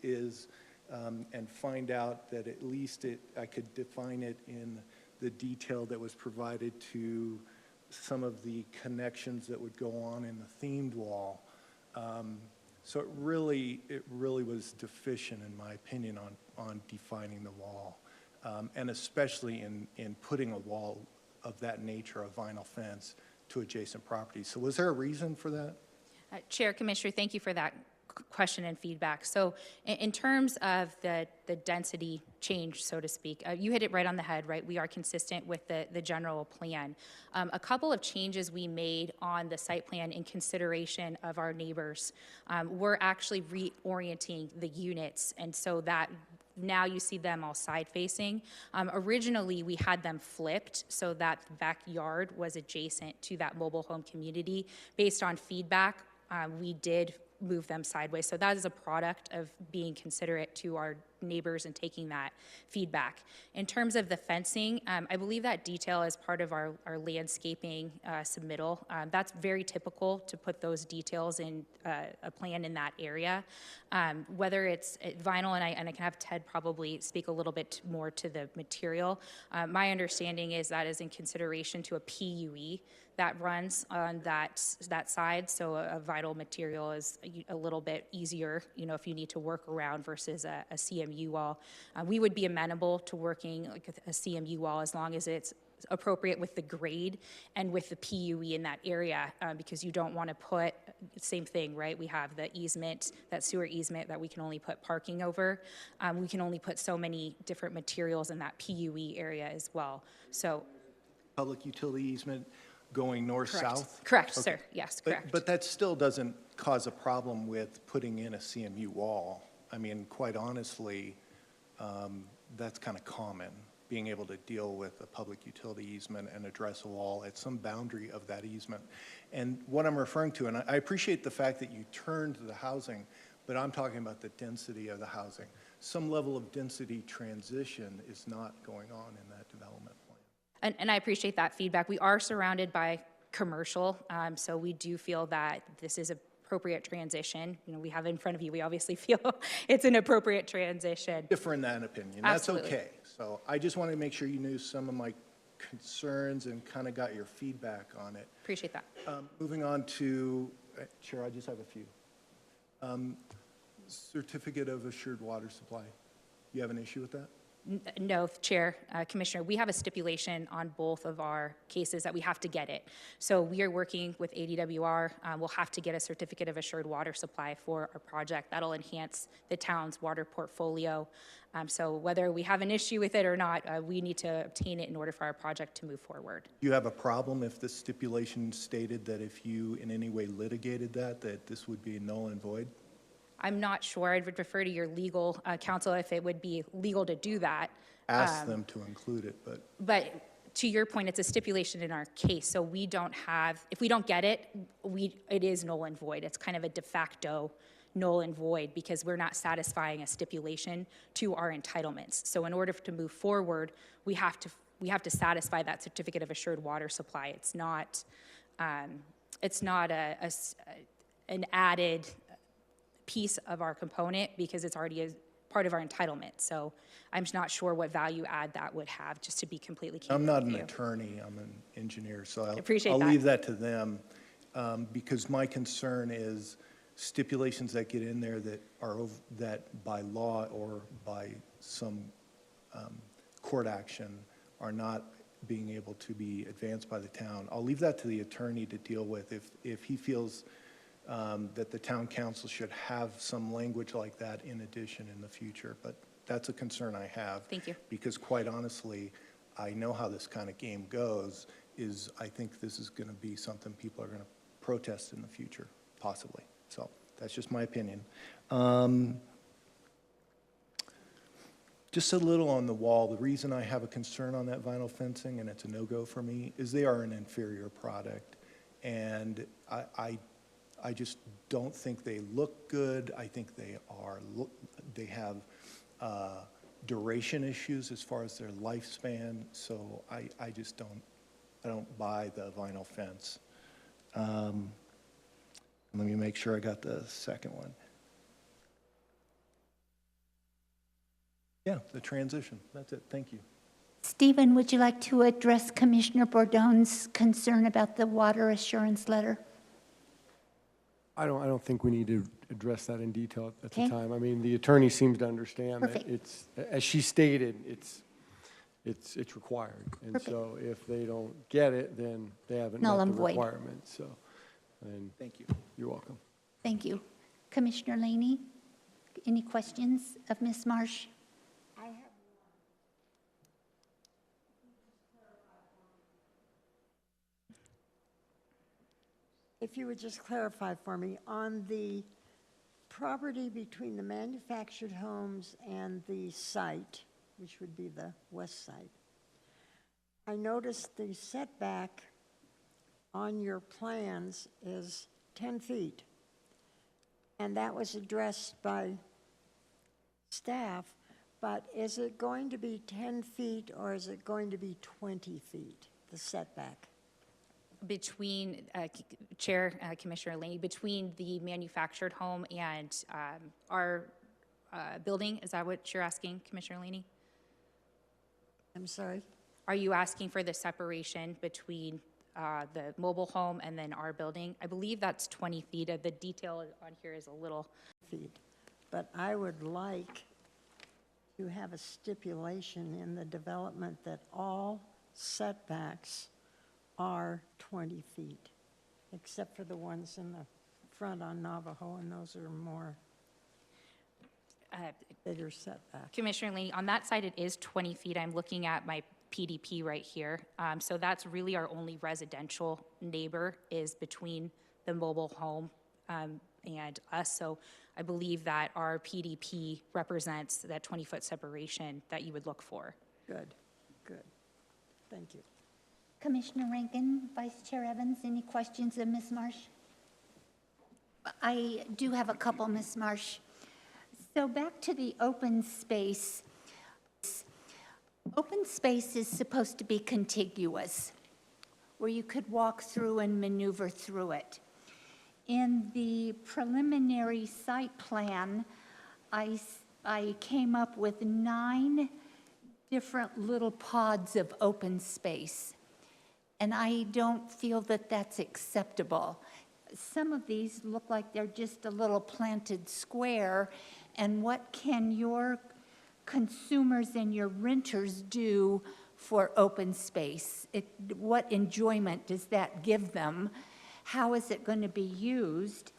G: is and find out that at least I could define it in the detail that was provided to some of the connections that would go on in the themed wall. So it really was deficient, in my opinion, on defining the wall, and especially in putting a wall of that nature, a vinyl fence, to adjacent properties. So was there a reason for that?
H: Chair, Commissioner, thank you for that question and feedback. So in terms of the density change, so to speak, you hit it right on the head, right? We are consistent with the general plan. A couple of changes we made on the site plan in consideration of our neighbors, we're actually reorienting the units, and so that now you see them all side facing. Originally, we had them flipped so that the backyard was adjacent to that mobile home community. Based on feedback, we did move them sideways. So that is a product of being considerate to our neighbors and taking that feedback. In terms of the fencing, I believe that detail is part of our landscaping submittal. That's very typical to put those details in a plan in that area. Whether it's vinyl, and I can have Ted probably speak a little bit more to the material. My understanding is that is in consideration to a PUE that runs on that side, so a vinyl material is a little bit easier, you know, if you need to work around versus a CMU wall. We would be amenable to working like a CMU wall as long as it's appropriate with the grade and with the PUE in that area, because you don't want to put, same thing, right? We have the easement, that sewer easement that we can only put parking over. We can only put so many different materials in that PUE area as well. So,
G: Public utility easement going north-south?
H: Correct,
G: Okay.
H: sir. Yes, correct.
G: But that still doesn't cause a problem with putting in a CMU wall. I mean, quite honestly, that's kind of common, being able to deal with a public utility easement and address a wall at some boundary of that easement. And what I'm referring to, and I appreciate the fact that you turned the housing, but I'm talking about the density of the housing. Some level of density transition is not going on in that development plan.
H: And I appreciate that feedback. We are surrounded by commercial, so we do feel that this is appropriate transition. You know, we have it in front of you. We obviously feel it's an appropriate transition.
G: Differ in that opinion.
H: Absolutely.
G: That's okay. So I just wanted to make sure you knew some of my concerns and kind of got your feedback on it.
H: Appreciate that.
G: Moving on to, Chair, I just have a few. Certificate of assured water supply. You have an issue with that?
H: No, Chair, Commissioner, we have a stipulation on both of our cases that we have to get it. So we are working with ADWR. We'll have to get a certificate of assured water supply for our project. That'll enhance the town's water portfolio. So whether we have an issue with it or not, we need to obtain it in order for our project to move forward.
G: Do you have a problem if the stipulation stated that if you in any way litigated that this would be null and void?
H: I'm not sure. I would refer to your legal counsel if it would be legal to do that.
G: Ask them to include it, but.
H: But to your point, it's a stipulation in our case, so we don't have, if we don't get it, it is null and void. It's kind of a de facto null and void because we're not satisfying a stipulation to our entitlements. So in order to move forward, we have to satisfy that certificate of assured water supply. It's not an added piece of our component because it's already part of our entitlement. So I'm just not sure what value add that would have, just to be completely candid
G: I'm not
H: with
G: an
H: you.
G: attorney, I'm an engineer, so
H: Appreciate
G: I'll
H: that.
G: leave that to them, because my concern is stipulations that get in there that by law or by some court action are not being able to be advanced by the town. I'll leave that to the attorney to deal with. If he feels that the town council should have some language like that in addition in the future, but that's a concern I have.
H: Thank you.
G: Because quite honestly, I know how this kind of game goes, I think this is going to be something people are going to protest in the future, possibly. So that's just my opinion. Just a little on the wall, the reason I have a concern on that vinyl fencing, and it's a no-go for me, is they are an inferior product. And I just don't think they look good. I think they have duration issues as far as their lifespan. So I just don't buy the vinyl fence. Let me make sure I got the second one. Yeah, the transition. That's it. Thank you.
A: Stephen, would you like to address Commissioner Bourdon's concern about the water assurance letter?
I: I don't think we need to address that in detail at the
A: Okay.
I: time. I mean, the attorney seems to understand that
A: Perfect.
I: it's, as she stated, it's required. And
A: Perfect.
I: so if they don't get it, then they haven't
A: Null
I: met
A: and
I: the
A: void.
I: requirement. So, and
G: Thank you.
I: you're welcome.
A: Thank you. Commissioner Laney, any questions of Ms. Marsh?
E: If you would just clarify for me, on the property between the manufactured homes and the site, which would be the west side, I noticed the setback on your plans is 10 feet. And that was addressed by staff, but is it going to be 10 feet or is it going to be 20 feet, the setback?
H: Between, Chair, Commissioner Laney, between the manufactured home and our building, is that what you're asking, Commissioner Laney?
E: I'm sorry?
H: Are you asking for the separation between the mobile home and then our building? I believe that's 20 feet. The detail on here is a little.
E: Feet. But I would like to have a stipulation in the development that all setbacks are 20 feet, except for the ones in the front on Navajo, and those are more bigger setbacks.
H: Commissioner Laney, on that side, it is 20 feet. I'm looking at my PDP right here. So that's really our only residential neighbor is between the mobile home and us. So I believe that our PDP represents that 20-foot separation that you would look for.
E: Good, good. Thank you.
A: Commissioner Rankin, Vice Chair Evans, any questions of Ms. Marsh? I do have a couple, Ms. Marsh. So back to the open space. Open space is supposed to be contiguous, where you could walk through and maneuver through it. In the preliminary site plan, I came up with 9 different little pods of open space. And I don't feel that that's acceptable. Some of these look like they're just a little planted square, and what can your consumers and your renters do for open space? What enjoyment does that give them? How is it going to be used?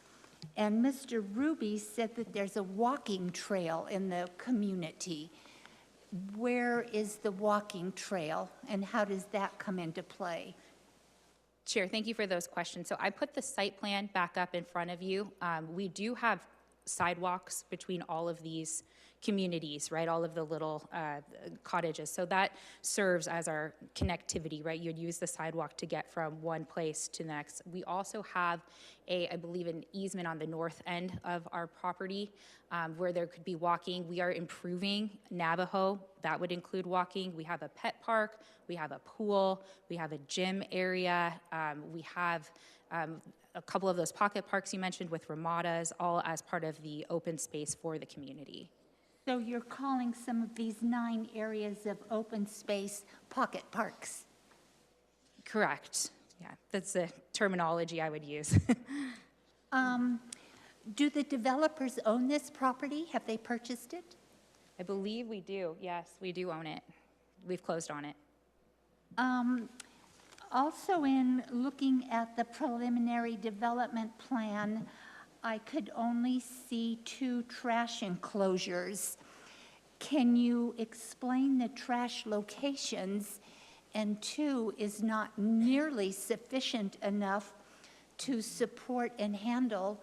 A: And Mr. Ruby said that there's a walking trail in the community. Where is the walking trail, and how does that come into play?
H: Chair, thank you for those questions. So I put the site plan back up in front of you. We do have sidewalks between all of these communities, right? All of the little cottages. So that serves as our connectivity, right? You'd use the sidewalk to get from one place to the next. We also have I believe, an easement on the north end of our property where there could be walking. We are improving Navajo. That would include walking. We have a pet park. We have a pool. We have a gym area. We have a couple of those pocket parks you mentioned with ramadas, all as part of the open space for the community.
A: So you're calling some of these 9 areas of open space pocket parks?
H: Correct. Yeah, that's the terminology I would use.
A: Do the developers own this property? Have they purchased it?
H: I believe we do. Yes, we do own it. We've closed on it.
A: Also, in looking at the preliminary development plan, I could only see 2 trash enclosures. Can you explain the trash locations? And 2 is not nearly sufficient enough to support and handle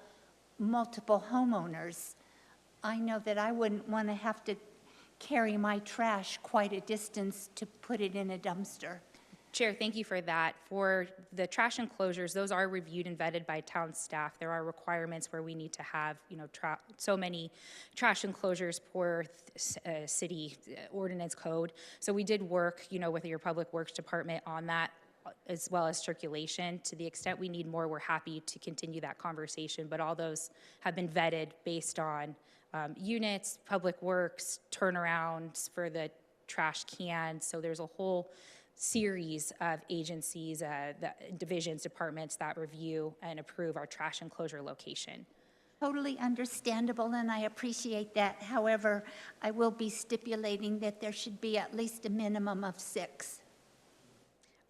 A: multiple homeowners. I know that I wouldn't want to have to carry my trash quite a distance to put it in a dumpster.
H: Chair, thank you for that. For the trash enclosures, those are reviewed and vetted by town staff. There are requirements where we need to have, so many trash enclosures per city ordinance code. So we did work, with your Public Works Department on that, as well as circulation. To the extent we need more, we're happy to continue that conversation, but all those have been vetted based on units, Public Works, turnarounds for the trash cans. So there's a whole series of agencies, divisions, departments that review and approve our trash enclosure location.
A: Totally understandable, and I appreciate that. However, I will be stipulating that there should be at least a minimum of 6.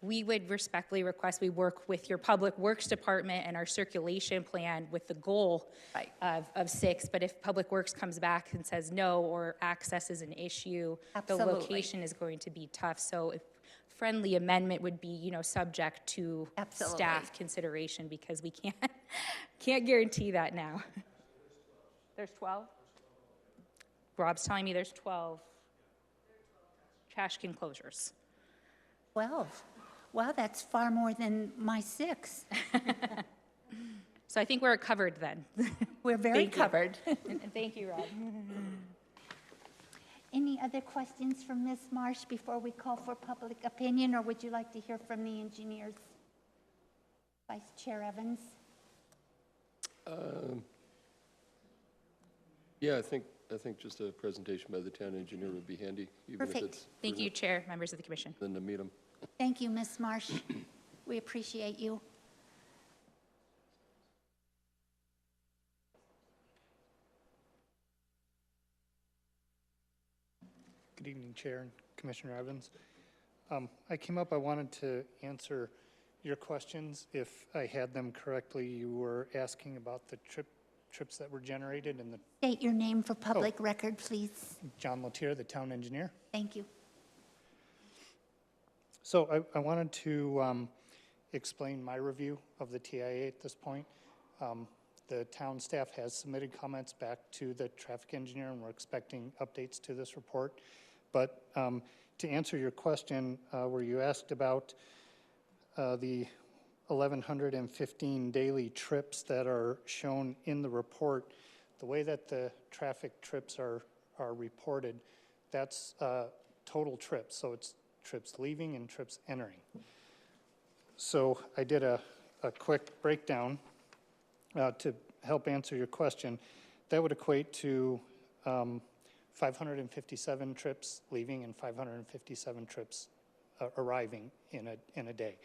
H: We would respectfully request we work with your Public Works Department and our circulation plan with the goal of 6, but if Public Works comes back and says no, or access is an issue,
A: Absolutely.
H: the location is going to be tough. So if friendly amendment would be, subject to
A: Absolutely.
H: staff consideration, because we can't guarantee that now. There's 12? Rob's telling me there's 12 trash enclosures.
A: 12. Wow, that's far more than my 6.
H: So I think we're covered then.
A: We're very
H: Thank you.
A: covered.
H: And thank you, Rob.
A: Any other questions from Ms. Marsh before we call for public opinion, or would you like to hear from the engineers? Vice Chair Evans?
F: Yeah, I think just a presentation by the town engineer would be handy, even if
A: Perfect.
F: it's
H: Thank you, Chair, members of the commission.
F: then to meet them.
A: Thank you, Ms. Marsh. We appreciate you.
J: Good evening, Chair and Commissioner Evans. I came up, I wanted to answer your questions. If I had them correctly, you were asking about the trips that were generated in the
A: State your name for public record, please.
J: John Latier, the town engineer.
A: Thank you.
J: So I wanted to explain my review of the TIA at this point. The town staff has submitted comments back to the traffic engineer, and we're expecting updates to this report. But to answer your question, where you asked about the 1,115 daily trips that are shown in the report, the way that the traffic trips are reported, that's total trips. So it's trips leaving and trips entering. So I did a quick breakdown to help answer your question. That would equate to 557 trips leaving and 557 trips arriving in a day.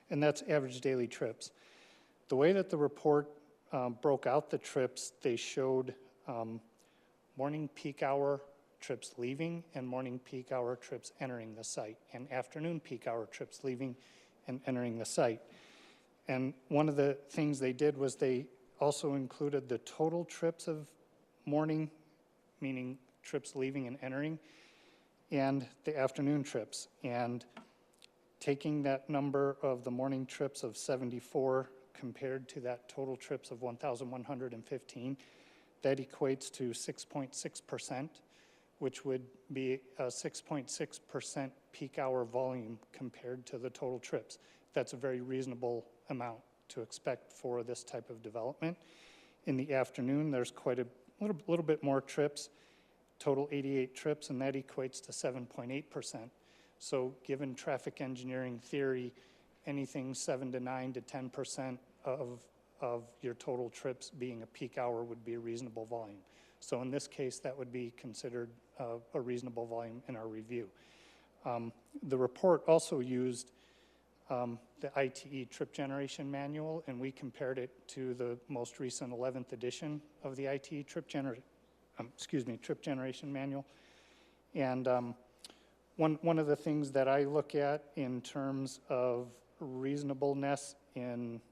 J: And that's average daily trips. The way that the report broke out the trips, they showed morning peak hour trips leaving and morning peak hour trips entering the site, and afternoon peak hour trips leaving and entering the site. And one of the things they did was they also included the total trips of morning, meaning trips leaving and entering, and the afternoon trips. And taking that number of the morning trips of 74 compared to that total trips of 1,115, that equates to 6.6%, which would be a 6.6% peak hour volume compared to the total trips. That's a very reasonable amount to expect for this type of development. In the afternoon, there's quite a little bit more trips, total 88 trips, and that equates to 7.8%. So given traffic engineering theory, anything 7 to 9 to 10% of your total trips being a peak hour would be a reasonable volume. So in this case, that would be considered a reasonable volume in our review. The report also used the ITE trip generation manual, and we compared it to the most recent 11th edition of the ITE trip generation manual. And one of the things that I look at in terms of reasonableness in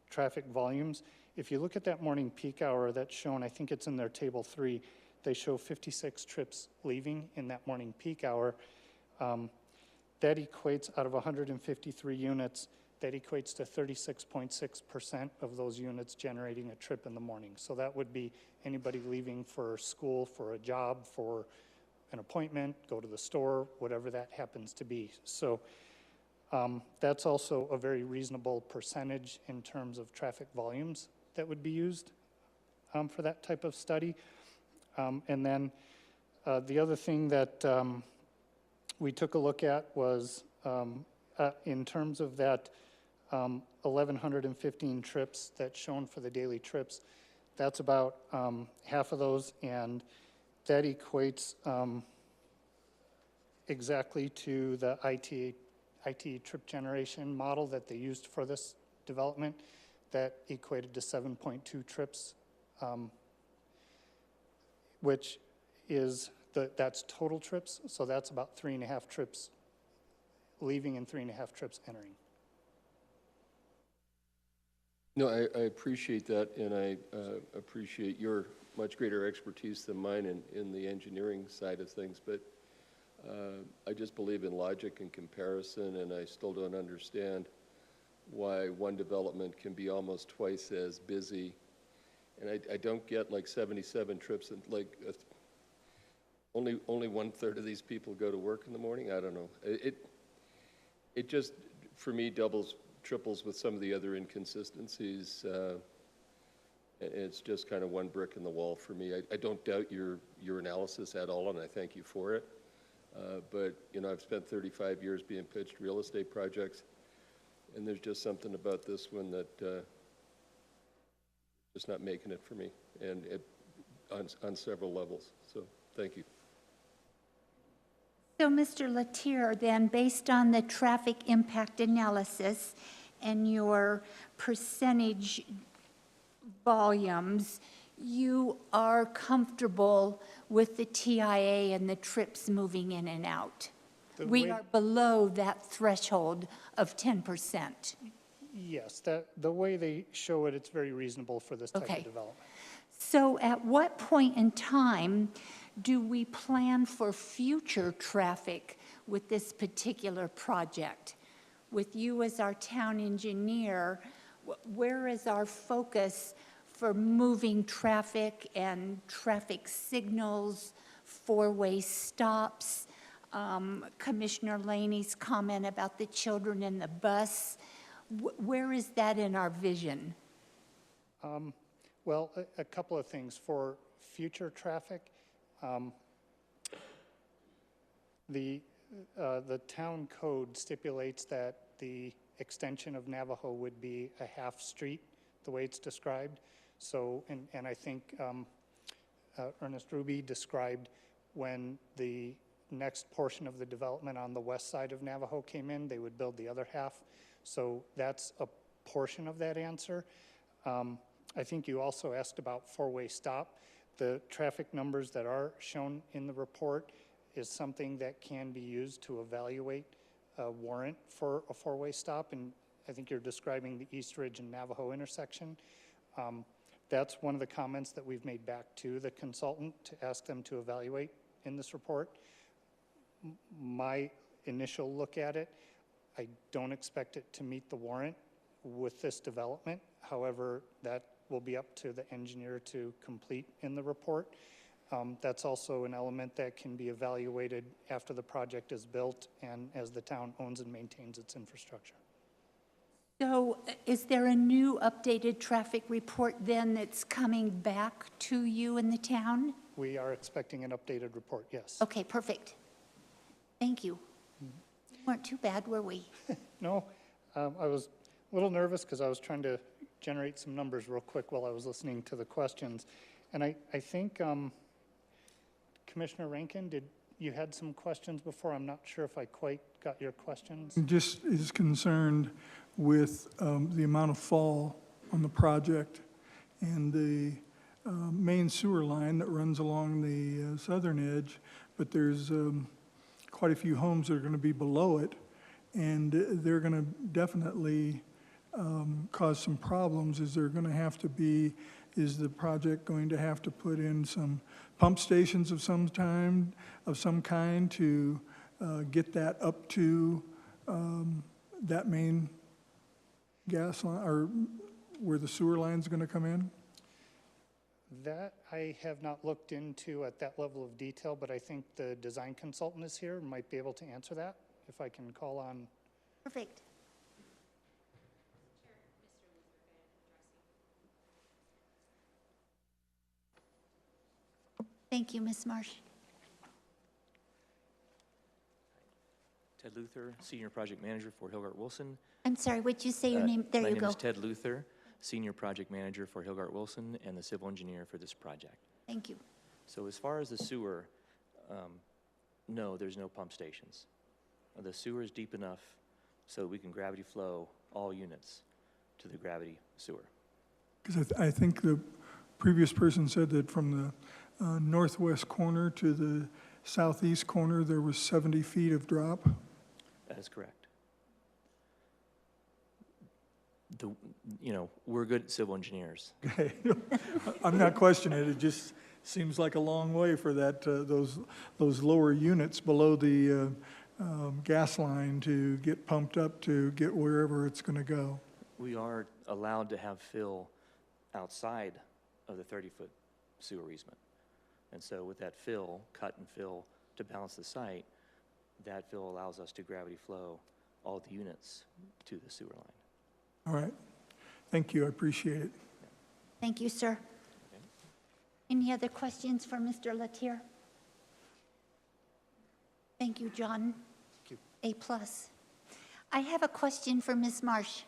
J: traffic volumes, if you look at that morning peak hour that's shown, I think it's in their table 3, they show 56 trips leaving in that morning peak hour. That equates, out of 153 units, that equates to 36.6% of those units generating a trip in the morning. So that would be anybody leaving for school, for a job, for an appointment, go to the store, whatever that happens to be. So that's also a very reasonable percentage in terms of traffic volumes that would be used for that type of study. And then the other thing that we took a look at was in terms of that 1,115 trips that's shown for the daily trips, that's about half of those, and that equates exactly to the IT trip generation model that they used for this development. That equated to 7.2 trips, which is that's total trips, so that's about 3.5 trips leaving and 3.5 trips entering.
F: No, I appreciate that, and I appreciate your much greater expertise than mine in the engineering side of things, but I just believe in logic and comparison, and I still don't understand why one development can be almost twice as busy. And I don't get like 77 trips, and like only 1/3 of these people go to work in the morning. I don't know. It just, for me, doubles, triples with some of the other inconsistencies. It's just kind of one brick in the wall for me. I don't doubt your analysis at all, and I thank you for it. But, you know, I've spent 35 years being pitched real estate projects, and there's just something about this one that just not making it for me, and on several levels. So, thank you.
A: So, Mr. Latier, then, based on the traffic impact analysis and your percentage volumes, you are comfortable with the TIA and the trips moving in and out? We are below that threshold of 10%.
J: Yes, the way they show it, it's very reasonable for this type of development.
A: So at what point in time do we plan for future traffic with this particular project? With you as our town engineer, where is our focus for moving traffic and traffic signals, four-way stops, Commissioner Laney's comment about the children in the bus? Where is that in our vision?
J: Well, a couple of things. For future traffic, the town code stipulates that the extension of Navajo would be a half street, the way it's described. So, and I think Ernest Ruby described when the next portion of the development on the west side of Navajo came in, they would build the other half. So that's a portion of that answer. I think you also asked about four-way stop. The traffic numbers that are shown in the report is something that can be used to evaluate a warrant for a four-way stop, and I think you're describing the East Ridge and Navajo intersection. That's one of the comments that we've made back to the consultant to ask them to evaluate in this report. My initial look at it, I don't expect it to meet the warrant with this development. However, that will be up to the engineer to complete in the report. That's also an element that can be evaluated after the project is built and as the town owns and maintains its infrastructure.
A: So is there a new updated traffic report then that's coming back to you in the town?
J: We are expecting an updated report, yes.
A: Okay, perfect. Thank you. We weren't too bad, were we?
J: No, I was a little nervous because I was trying to generate some numbers real quick while I was listening to the questions. And I think, Commissioner Rankin, you had some questions before? I'm not sure if I quite got your questions.
C: Just is concerned with the amount of fall on the project and the main sewer line that runs along the southern edge, but there's quite a few homes that are going to be below it, and they're going to definitely cause some problems. Is the project going to have to put in some pump stations of some kind to get that up to that main gas line, or where the sewer line's going to come in?
J: That I have not looked into at that level of detail, but I think the design consultant is here and might be able to answer that, if I can call on.
A: Perfect. Thank you, Ms. Marsh.
K: Ted Luther, Senior Project Manager for Hilgart Wilson.
A: I'm sorry, would you say your name? There
K: My
A: you
K: name
A: go.
K: is Ted Luther, Senior Project Manager for Hilgart Wilson and the civil engineer for this project.
A: Thank you.
K: So as far as the sewer, no, there's no pump stations. The sewer is deep enough so we can gravity flow all units to the gravity sewer.
C: Because I think the previous person said that from the northwest corner to the southeast corner, there was 70 feet of drop.
K: That is correct. We're good civil engineers.
C: Okay. I'm not questioning it. It just seems like a long way for that, those lower units below the gas line to get pumped up to get wherever it's going to go.
K: We are allowed to have fill outside of the 30-foot sewer easement. And so with that fill, cut and fill to balance the site, that fill allows us to gravity flow all the units to the sewer line.
C: All right. Thank you. I appreciate it.
A: Thank you, sir.
K: Okay.
A: Any other questions for Mr. Latier? Thank you, John.
J: Thank
A: A+. I have a question for Ms. Marsh.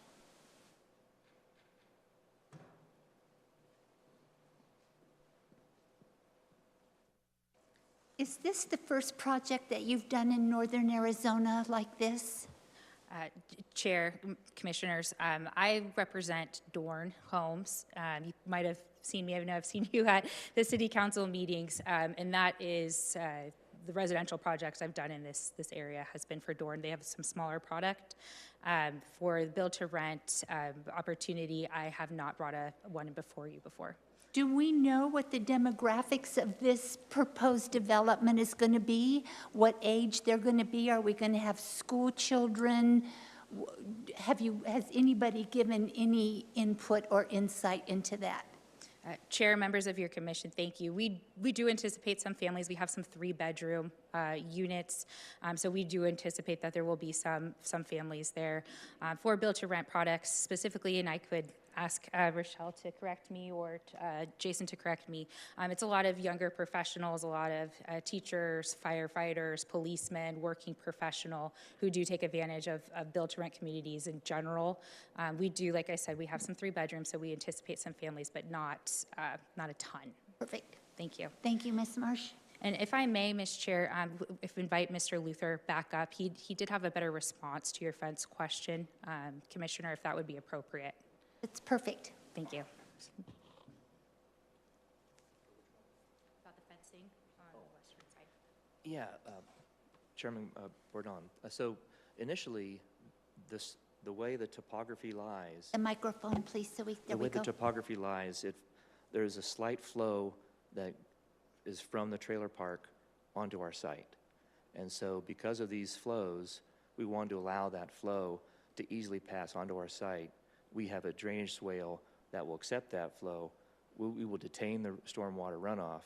A: Is this the first project that you've done in northern Arizona like this?
H: Chair, Commissioners, I represent Dorn Homes. You might have seen me, I know I've seen you at the city council meetings, and that is the residential projects I've done in this area has been for Dorn. They have some smaller product. For the build to rent opportunity, I have not brought one before you before.
A: Do we know what the demographics of this proposed development is going to be? What age they're going to be? Are we going to have school children? Has anybody given any input or insight into that?
H: Chair, members of your commission, thank you. We do anticipate some families. We have some 3-bedroom units, so we do anticipate that there will be some families there. For build-to-rent products specifically, and I could ask Rochelle to correct me or Jason to correct me. It's a lot of younger professionals, a lot of teachers, firefighters, policemen, working professional who do take advantage of build-to-rent communities in general. We do, like I said, we have some 3-bedrooms, so we anticipate some families, but not a ton.
A: Perfect.
H: Thank you.
A: Thank you, Ms. Marsh.
H: And if I may, Ms. Chair, if invite Mr. Luther back up, he did have a better response to your fence question, Commissioner, if that would be appropriate.
A: It's perfect.
H: Thank you. About the fencing on the western side.
K: Yeah, Chairman Bourdon. So initially, the way the topography lies,
A: The microphone, please, so there
K: the
A: we
K: way
A: go.
K: the topography lies, there's a slight flow that is from the trailer park onto our site. And so because of these flows, we wanted to allow that flow to easily pass onto our site. We have a drainage swale that will accept that flow. We will detain the stormwater runoff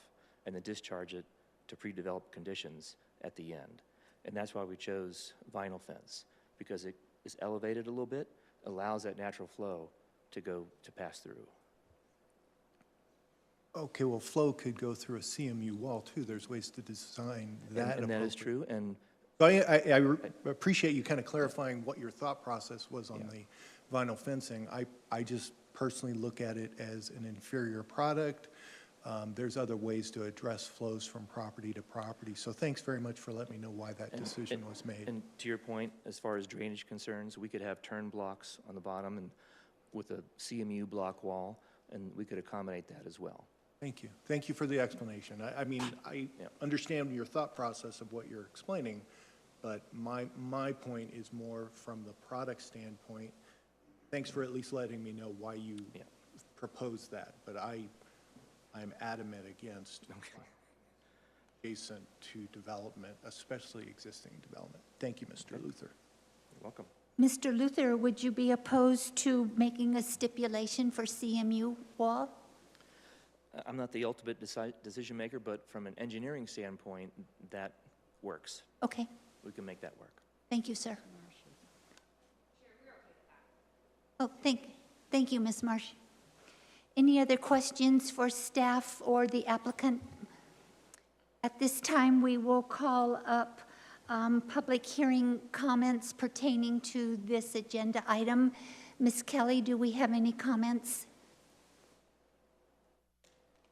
K: and then discharge it to pre-developed conditions at the end. And that's why we chose vinyl fence, because it is elevated a little bit, allows that natural flow to pass through.
G: Okay, well, flow could go through a CMU wall, too. There's ways to design that.
K: And that is true. And
G: So I appreciate you kind of clarifying what your thought process was on the vinyl fencing. I just personally look at it as an inferior product. There's other ways to address flows from property to property. So thanks very much for letting me know why that decision was made.
K: And to your point, as far as drainage concerns, we could have turn blocks on the bottom and with a CMU block wall, and we could accommodate that as well.
G: Thank you. Thank you for the explanation. I mean, I understand your thought process of what you're explaining, but my point is more from the product standpoint. Thanks for at least letting me know why you proposed that, but I'm adamant against adjacent to development, especially existing development. Thank you, Mr. Luther.
K: You're welcome.
A: Mr. Luther, would you be opposed to making a stipulation for CMU wall?
K: I'm not the ultimate decision maker, but from an engineering standpoint, that works.
A: Okay,
K: We can make that work.
A: thank you, sir. Oh, thank you, Ms. Marsh. Any other questions for staff or the applicant? At this time, we will call up public hearing comments pertaining to this agenda item. Ms. Kelly, do we have any comments?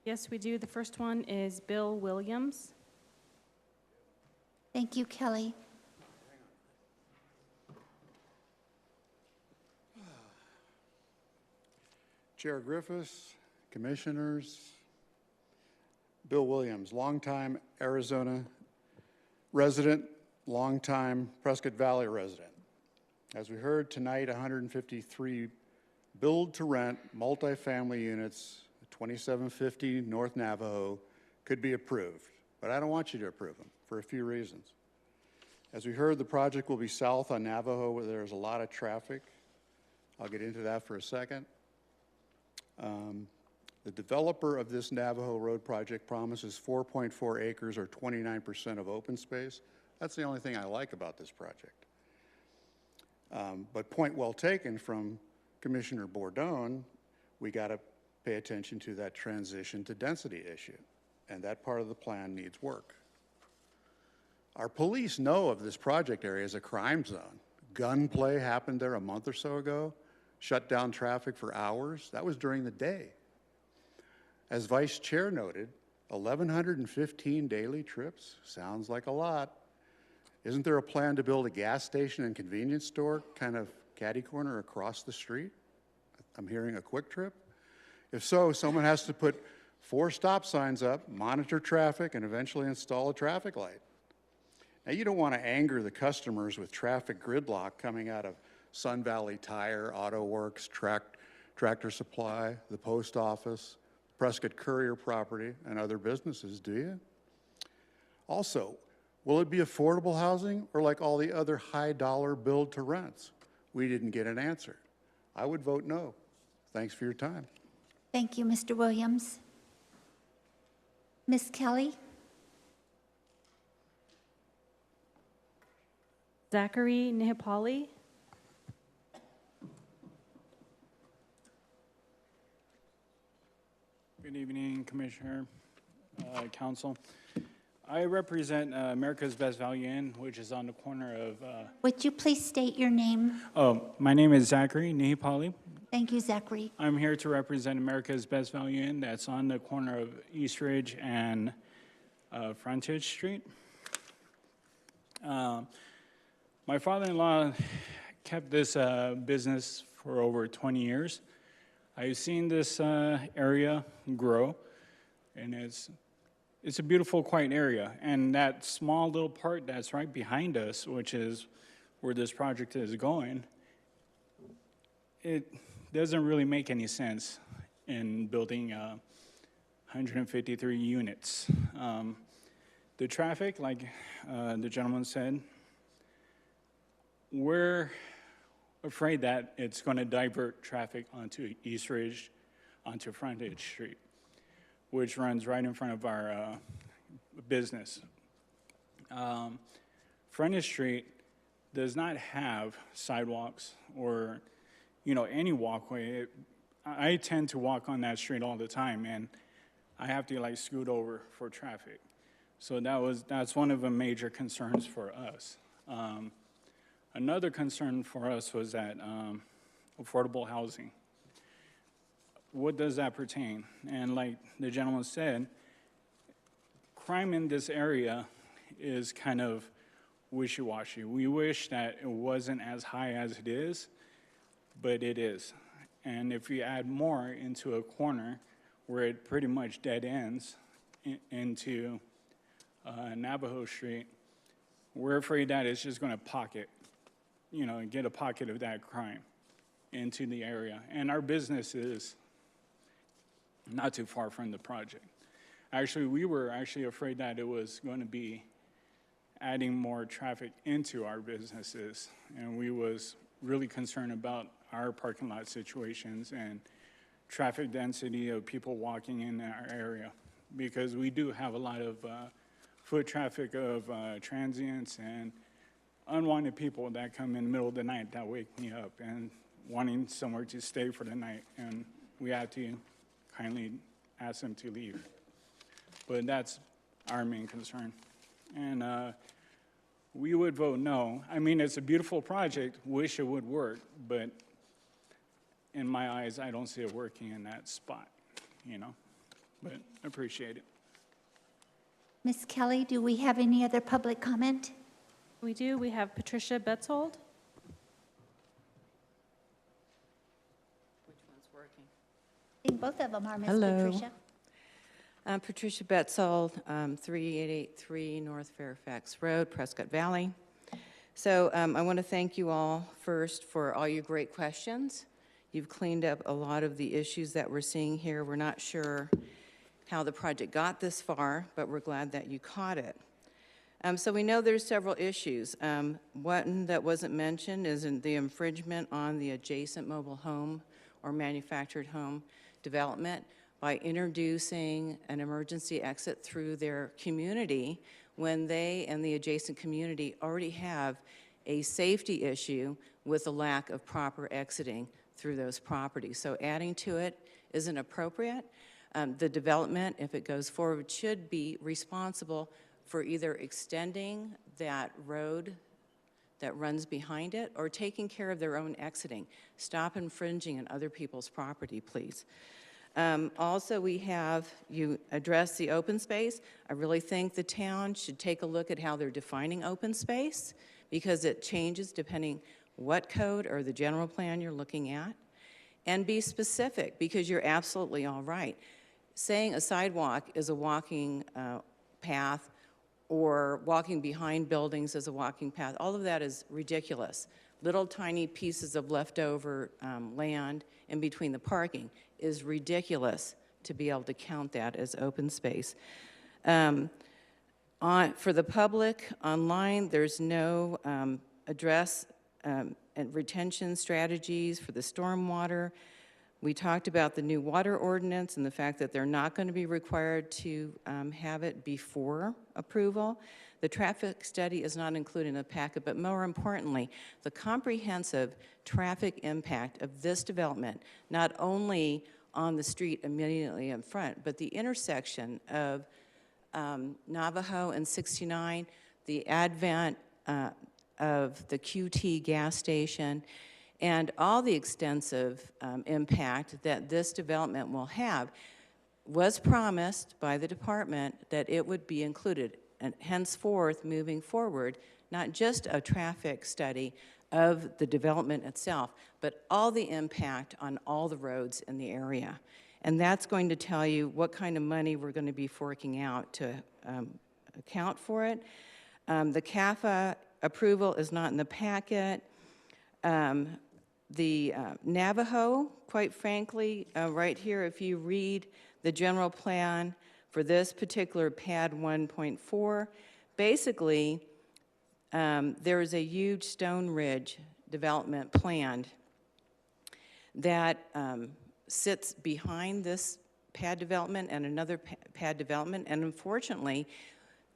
B: Yes, we do. The first one is Bill Williams.
A: Thank you, Kelly.
L: Chair Griffiths, commissioners, Bill Williams, longtime Arizona resident, longtime Prescott Valley resident. As we heard tonight, 153 build-to-rent multifamily units, 2750 North Navajo, could be approved, but I don't want you to approve them for a few reasons. As we heard, the project will be south on Navajo where there's a lot of traffic. I'll get into that for a second. The developer of this Navajo Road project promises 4.4 acres or 29% of open space. That's the only thing I like about this project. But point well taken from Commissioner Bordone, we got to pay attention to that transition to density issue, and that part of the plan needs work. Our police know of this project area as a crime zone. Gunplay happened there a month or so ago, shut down traffic for hours. That was during the day. As Vice Chair noted, 1,115 daily trips sounds like a lot. Isn't there a plan to build a gas station and convenience store kind of catty corner across the street? I'm hearing a quick trip. If so, someone has to put 4 stop signs up, monitor traffic, and eventually install a traffic light. Now, you don't want to anger the customers with traffic gridlock coming out of Sun Valley Tire, Auto Works, Tractor Supply, the post office, Prescott Courier property, and other businesses, do you? Also, will it be affordable housing or like all the other high-dollar build-to-rents? We didn't get an answer. I would vote no. Thanks for your time.
A: Thank you, Mr. Williams. Ms. Kelly?
B: Zachary Nihipali.
M: Good evening, Commissioner, Council. I represent America's Best Value Inn, which is on the corner of...
A: Would you please state your name?
M: My name is Zachary Nihipali.
A: Thank you, Zachary.
M: I'm here to represent America's Best Value Inn that's on the corner of East Ridge and Frontage Street. My father-in-law kept this business for over 20 years. I've seen this area grow, and it's a beautiful, quiet area. And that small little part that's right behind us, which is where this project is going, it doesn't really make any sense in building 153 units. The traffic, like the gentleman said, we're afraid that it's going to divert traffic onto East Ridge, onto Frontage Street, which runs right in front of our business. Frontage Street does not have sidewalks or, any walkway. I tend to walk on that street all the time, and I have to scoot over for traffic. So that's one of the major concerns for us. Another concern for us was that affordable housing. what does that pertain? And like the gentleman said, crime in this area is kind of wishy-washy. We wish that it wasn't as high as it is, but it is. And if you add more into a corner where it pretty much dead ends into Navajo Street, we're afraid that it's just going to pocket, get a pocket of that crime into the area. And our business is not too far from the project. Actually, we were actually afraid that it was going to be adding more traffic into our businesses, and we was really concerned about our parking lot situations and traffic density of people walking in our area, because we do have a lot of foot traffic of transients and unwanted people that come in the middle of the night that wake me up and wanting somewhere to stay for the night, and we have to kindly ask them to leave. But that's our main concern. And we would vote no. I mean, it's a beautiful project, wish it would work, but in my eyes, I don't see it working in that spot, but appreciate it.
A: Ms. Kelly, do we have any other public comment?
B: We do. We have Patricia Betzold.
N: Which one's working?
A: I think both of them are, Ms.
N: Hello.
A: Patricia.
N: Patricia Betzold, 3883 North Fairfax Road, Prescott Valley. So I want to thank you all first for all your great questions. You've cleaned up a lot of the issues that we're seeing here. We're not sure how the project got this far, but we're glad that you caught it. So we know there's several issues. One that wasn't mentioned is the infringement on the adjacent mobile home or manufactured home development by introducing an emergency exit through their community when they and the adjacent community already have a safety issue with a lack of proper exiting through those properties. So adding to it isn't appropriate. The development, if it goes forward, should be responsible for either extending that road that runs behind it or taking care of their own exiting. Stop infringing on other people's property, please. Also, you address the open space. I really think the town should take a look at how they're defining open space, because it changes depending what code or the general plan you're looking at. And be specific, because you're absolutely all right. Saying a sidewalk is a walking path or walking behind buildings is a walking path, all of that is ridiculous. Little tiny pieces of leftover land in between the parking is ridiculous to be able to count that as open space. For the public online, there's no address and retention strategies for the stormwater. We talked about the new water ordinance and the fact that they're not going to be required to have it before approval. The traffic study is not included in the packet, but more importantly, the comprehensive traffic impact of this development, not only on the street immediately in front, but the intersection of Navajo and 69, the advent of the QT gas station, and all the extensive impact that this development will have, was promised by the department that it would be included, and henceforth, moving forward, not just a traffic study of the development itself, but all the impact on all the roads in the area. And that's going to tell you what kind of money we're going to be forking out to account for it. The CAFA approval is not in the packet. The Navajo, quite frankly, right here, if you read the general plan for this particular pad 1.4, basically there is a huge Stone Ridge development planned that sits behind this pad development and another pad development, and unfortunately,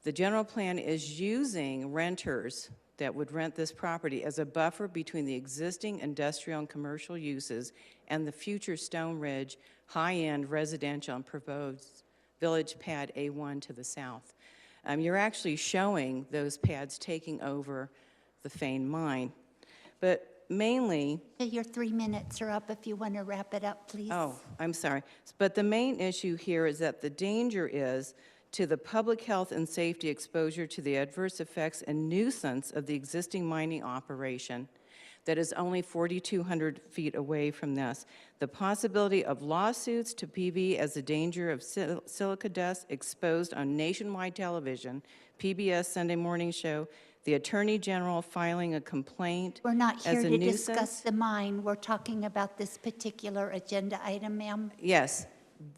N: the general plan is using renters that would rent this property as a buffer between the existing industrial and commercial uses and the future Stone Ridge high-end residential and proposed Village Pad A1 to the south. You're actually showing those pads taking over the Fain mine. But mainly,
A: Your 3 minutes are up if you want to wrap it up, please.
N: oh, I'm sorry. But the main issue here is that the danger is to the public health and safety exposure to the adverse effects and nuisance of the existing mining operation that is only 4,200 feet away from this. The possibility of lawsuits to PB as the danger of silica dust exposed on nationwide television, PBS Sunday Morning Show, the Attorney General filing a complaint
A: We're not
N: as
A: here
N: a
A: to
N: nuisance.
A: discuss the mine. We're talking about this particular agenda item, ma'am.
N: Yes,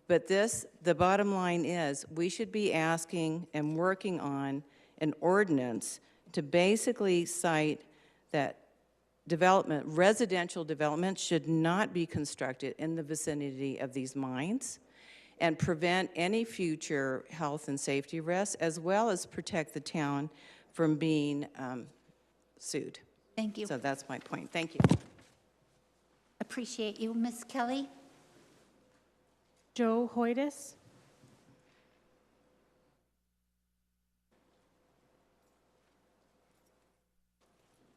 N: but the bottom line is, we should be asking and working on an ordinance to basically cite that residential development should not be constructed in the vicinity of these mines and prevent any future health and safety risks, as well as protect the town from being sued.
A: Thank you.
N: So that's my point. Thank you.
A: Appreciate you. Ms. Kelly?
B: Joe Hoytis.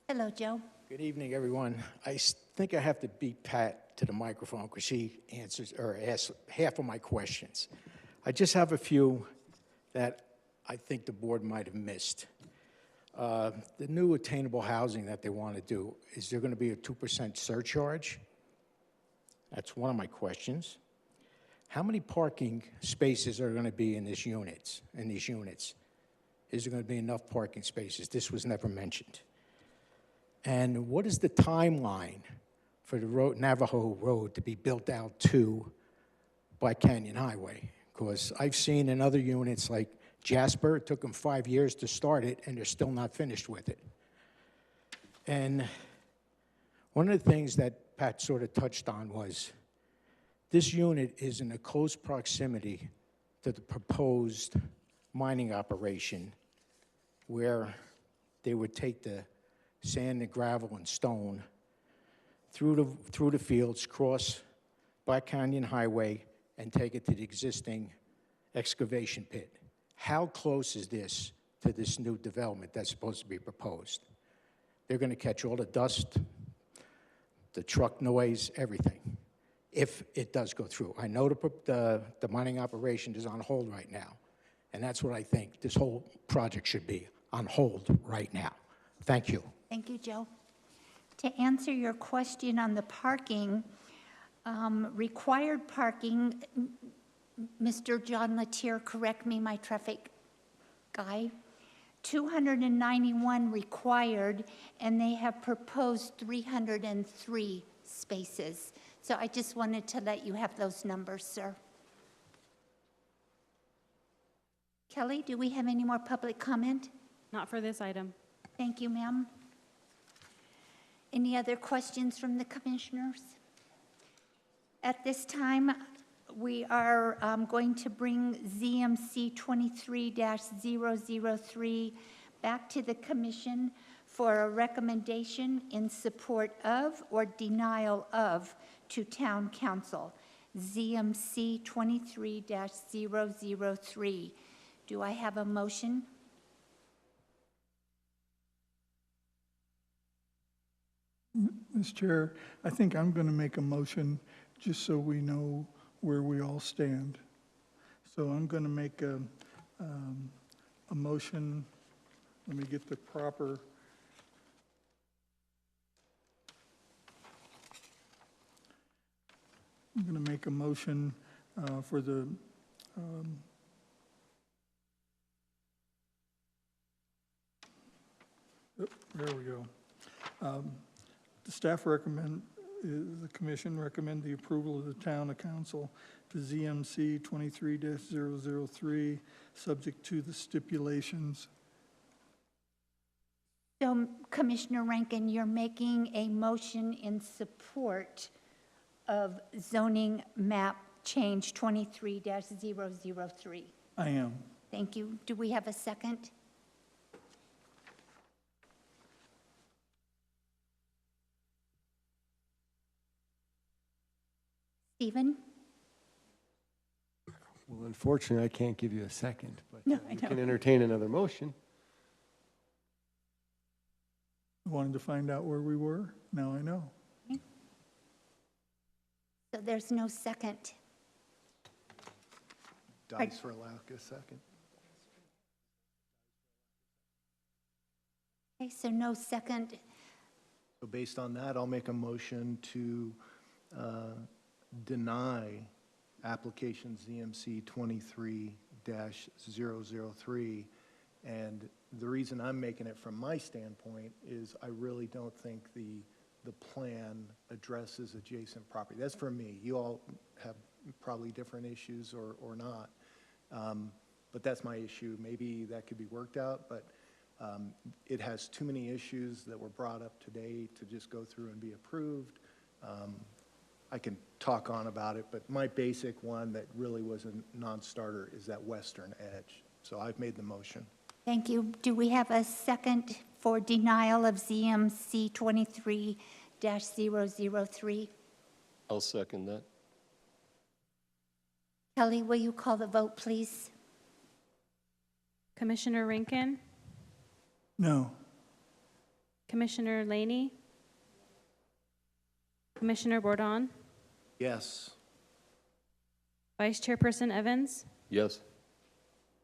A: Hello, Joe.
O: Good evening, everyone. I think I have to beat Pat to the microphone because she answers or asks half of my questions. I just have a few that I think the board might have missed. The new attainable housing that they want to do, is there going to be a 2% surcharge? That's one of my questions. How many parking spaces are going to be in these units? Is there going to be enough parking spaces? This was never mentioned. And what is the timeline for the Navajo Road to be built out to Black Canyon Highway? Because I've seen in other units like Jasper, it took them 5 years to start it, and they're still not finished with it. And one of the things that Pat sort of touched on was this unit is in a close proximity to the proposed mining operation where they would take the sand and gravel and stone through the fields, cross Black Canyon Highway, and take it to the existing excavation pit. How close is this to this new development that's supposed to be proposed? They're going to catch all the dust, the truck noise, everything, if it does go through. I know the mining operation is on hold right now, and that's what I think this whole project should be, on hold right now. Thank you.
A: Thank you, Joe. To answer your question on the parking, required parking, Mr. John Latier, correct me, my traffic guy, 291 required, and they have proposed 303 spaces. So I just wanted to let you have those numbers, sir. Kelly, do we have any more public comment?
B: Not for this item.
A: Thank you, ma'am. Any other questions from the commissioners? At this time, we are going to bring ZMC 23-003 back to the commission for a recommendation in support of or denial of to town council. ZMC 23-003. Do I have a motion?
C: Mr. Chair, I think I'm going to make a motion just so we know where we all stand. So I'm going to make a motion. Let me get the proper. I'm going to make a motion for the there we go. The staff recommend, the commission recommend the approval of the town council to ZMC 23-003, subject to the stipulations.
A: So, Commissioner Rankin, you're making a motion in support of zoning map change 23-003.
C: I am.
A: Thank you. Do we have a second? Stephen?
I: Well, unfortunately, I can't give you a second, but
A: No, I
I: you
A: know.
I: can entertain another motion.
C: I wanted to find out where we were. Now I know.
A: So there's no second.
G: Dice for lack of a second.
A: Okay, so no second.
G: So based on that, I'll make a motion to deny application ZMC 23-003. And the reason I'm making it from my standpoint is I really don't think the plan addresses adjacent property. That's for me. You all have probably different issues or not. But that's my issue. Maybe that could be worked out, but it has too many issues that were brought up today to just go through and be approved. I can talk on about it, but my basic one that really was a non-starter is that western edge. So I've made the motion.
A: Thank you. Do we have a second for denial of ZMC 23-003?
F: I'll second that.
A: Kelly, will you call the vote, please?
B: Commissioner Rankin,
C: No.
B: Commissioner Laney, Commissioner Bourdon,
G: Yes.
B: Vice Chairperson Evans,
F: Yes.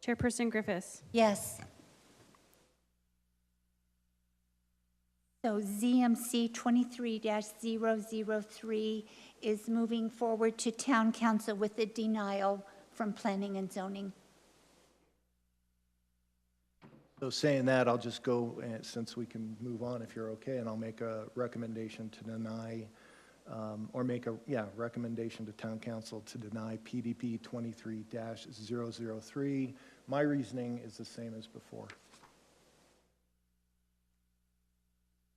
B: Chairperson Griffiths.
A: Yes. So ZMC 23-003 is moving forward to Town Council with a denial from Planning and Zoning.
G: So saying that, I'll just go, since we can move on if you're okay, and I'll make a recommendation to deny, or make a, recommendation to Town Council to deny PDP 23-003. My reasoning is the same as before.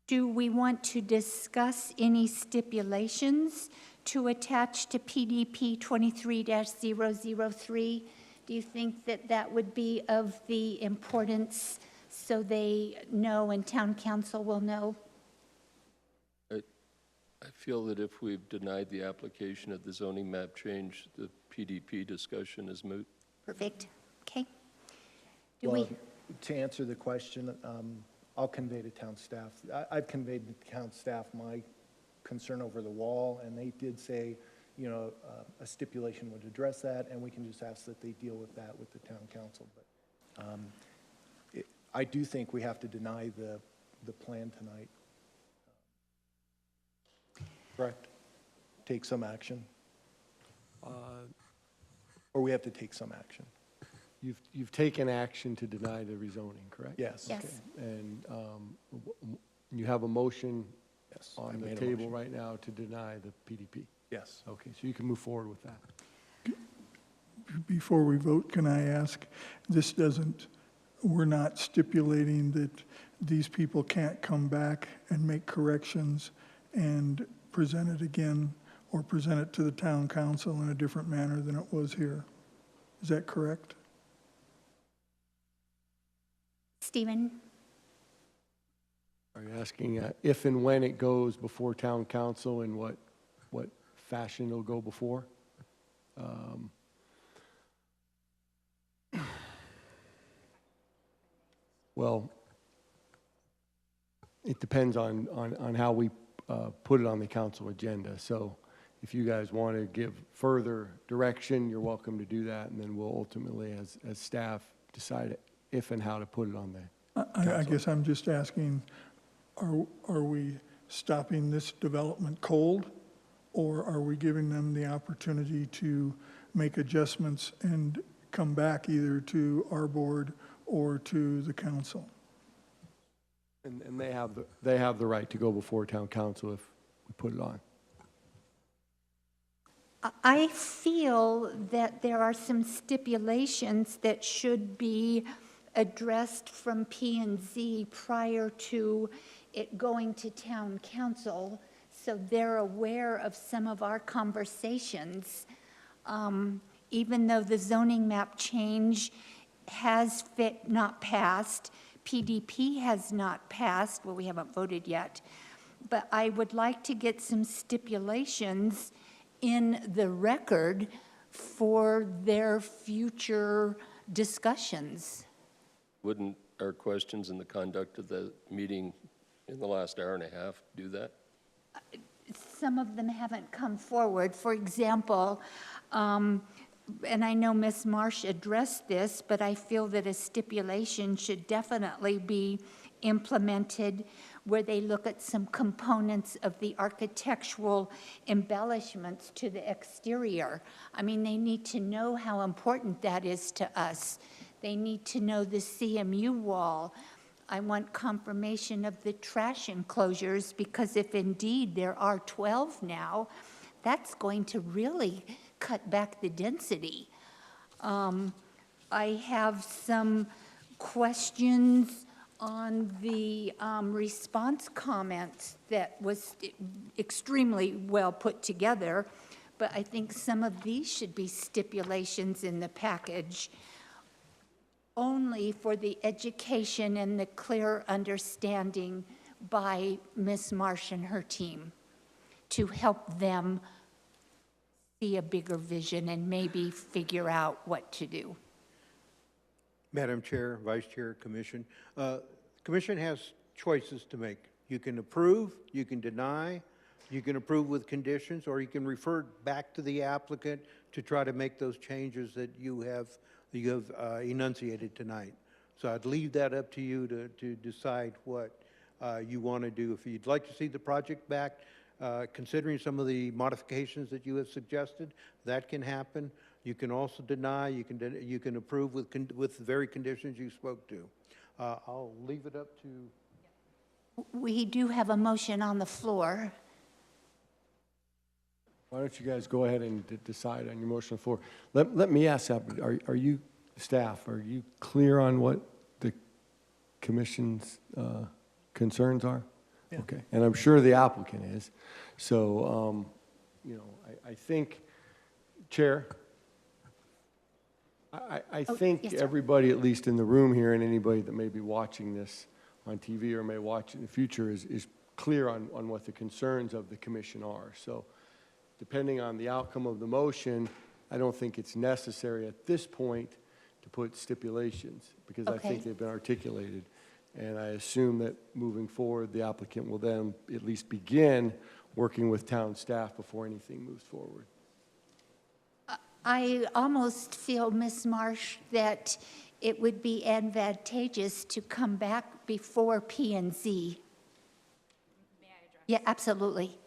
A: Do we want to discuss any stipulations to attach to PDP 23-003? Do you think that that would be of the importance so they know and Town Council will know?
F: I feel that if we've denied the application of the zoning map change, the PDP discussion is moot.
A: Perfect. Okay.
G: Well, to answer the question, I'll convey to town staff. I've conveyed to town staff my concern over the wall, and they did say, a stipulation would address that, and we can just ask that they deal with that with the town council. But I do think we have to deny the plan tonight. Correct? Take some action? Or we have to take some action?
I: You've taken action to deny the rezoning, correct?
G: Yes.
A: Yes.
I: And you have a motion
G: Yes. I
I: on the
G: made a
I: table
G: motion.
I: right now to deny the PDP.
G: Yes.
I: Okay, so you can move forward with that.
C: Before we vote, can I ask, we're not stipulating that these people can't come back and make corrections and present it again or present it to the town council in a different manner than it was here. Is that correct?
A: Stephen?
I: Are you asking if and when it goes before town council, in what fashion it'll go before? Well, it depends on how we put it on the council agenda. So if you guys want to give further direction, you're welcome to do that, and then we'll ultimately, as staff, decide if and how to put it on there.
C: I guess I'm just asking, are we stopping this development cold, or are we giving them the opportunity to make adjustments and come back either to our board or to the council?
I: And they have the right to go before town council if we put it on.
A: I feel that there are some stipulations that should be addressed from P&Z prior to it going to town council, so they're aware of some of our conversations. Even though the zoning map change has not passed, PDP has not passed, well, we haven't voted yet, but I would like to get some stipulations in the record for their future discussions.
F: Wouldn't our questions and the conduct of the meeting in the last hour and a half do that?
A: Some of them haven't come forward. For example, and I know Ms. Marsh addressed this, but I feel that a stipulation should definitely be implemented where they look at some components of the architectural embellishments to the exterior. I mean, they need to know how important that is to us. They need to know the CMU wall. I want confirmation of the trash enclosures, because if indeed there are 12 now, that's going to really cut back the density. I have some questions on the response comments that was extremely well put together, but I think some of these should be stipulations in the package only for the education and the clear understanding by Ms. Marsh and her team to help them see a bigger vision and maybe figure out what to do.
D: Madam Chair, Vice Chair, Commission. Commission has choices to make. You can approve, you can deny, you can approve with conditions, or you can refer back to the applicant to try to make those changes that you have enunciated tonight. So I'd leave that up to you to decide what you want to do. If you'd like to see the project back, considering some of the modifications that you have suggested, that can happen. You can also deny, you can approve with the very conditions you spoke to. I'll leave it up to...
A: We do have a motion on the floor.
I: Why don't you guys go ahead and decide on your motion on the floor? Let me ask that, are you, staff, are you clear on what the commission's concerns are?
G: Yeah.
I: Okay, and I'm sure the applicant is. So, you know, I think, Chair, I think
A: yes, sir.
I: everybody, at least in the room here, and anybody that may be watching this on TV or may watch in the future is clear on what the concerns of the commission are. So depending on the outcome of the motion, I don't think it's necessary at this point to put stipulations, because I think they've been articulated. And I assume that moving forward, the applicant will then at least begin working with town staff before anything moves forward.
A: I almost feel, Ms. Marsh, that it would be advantageous to come back before P&Z.
H: May I address?
A: Yeah, absolutely.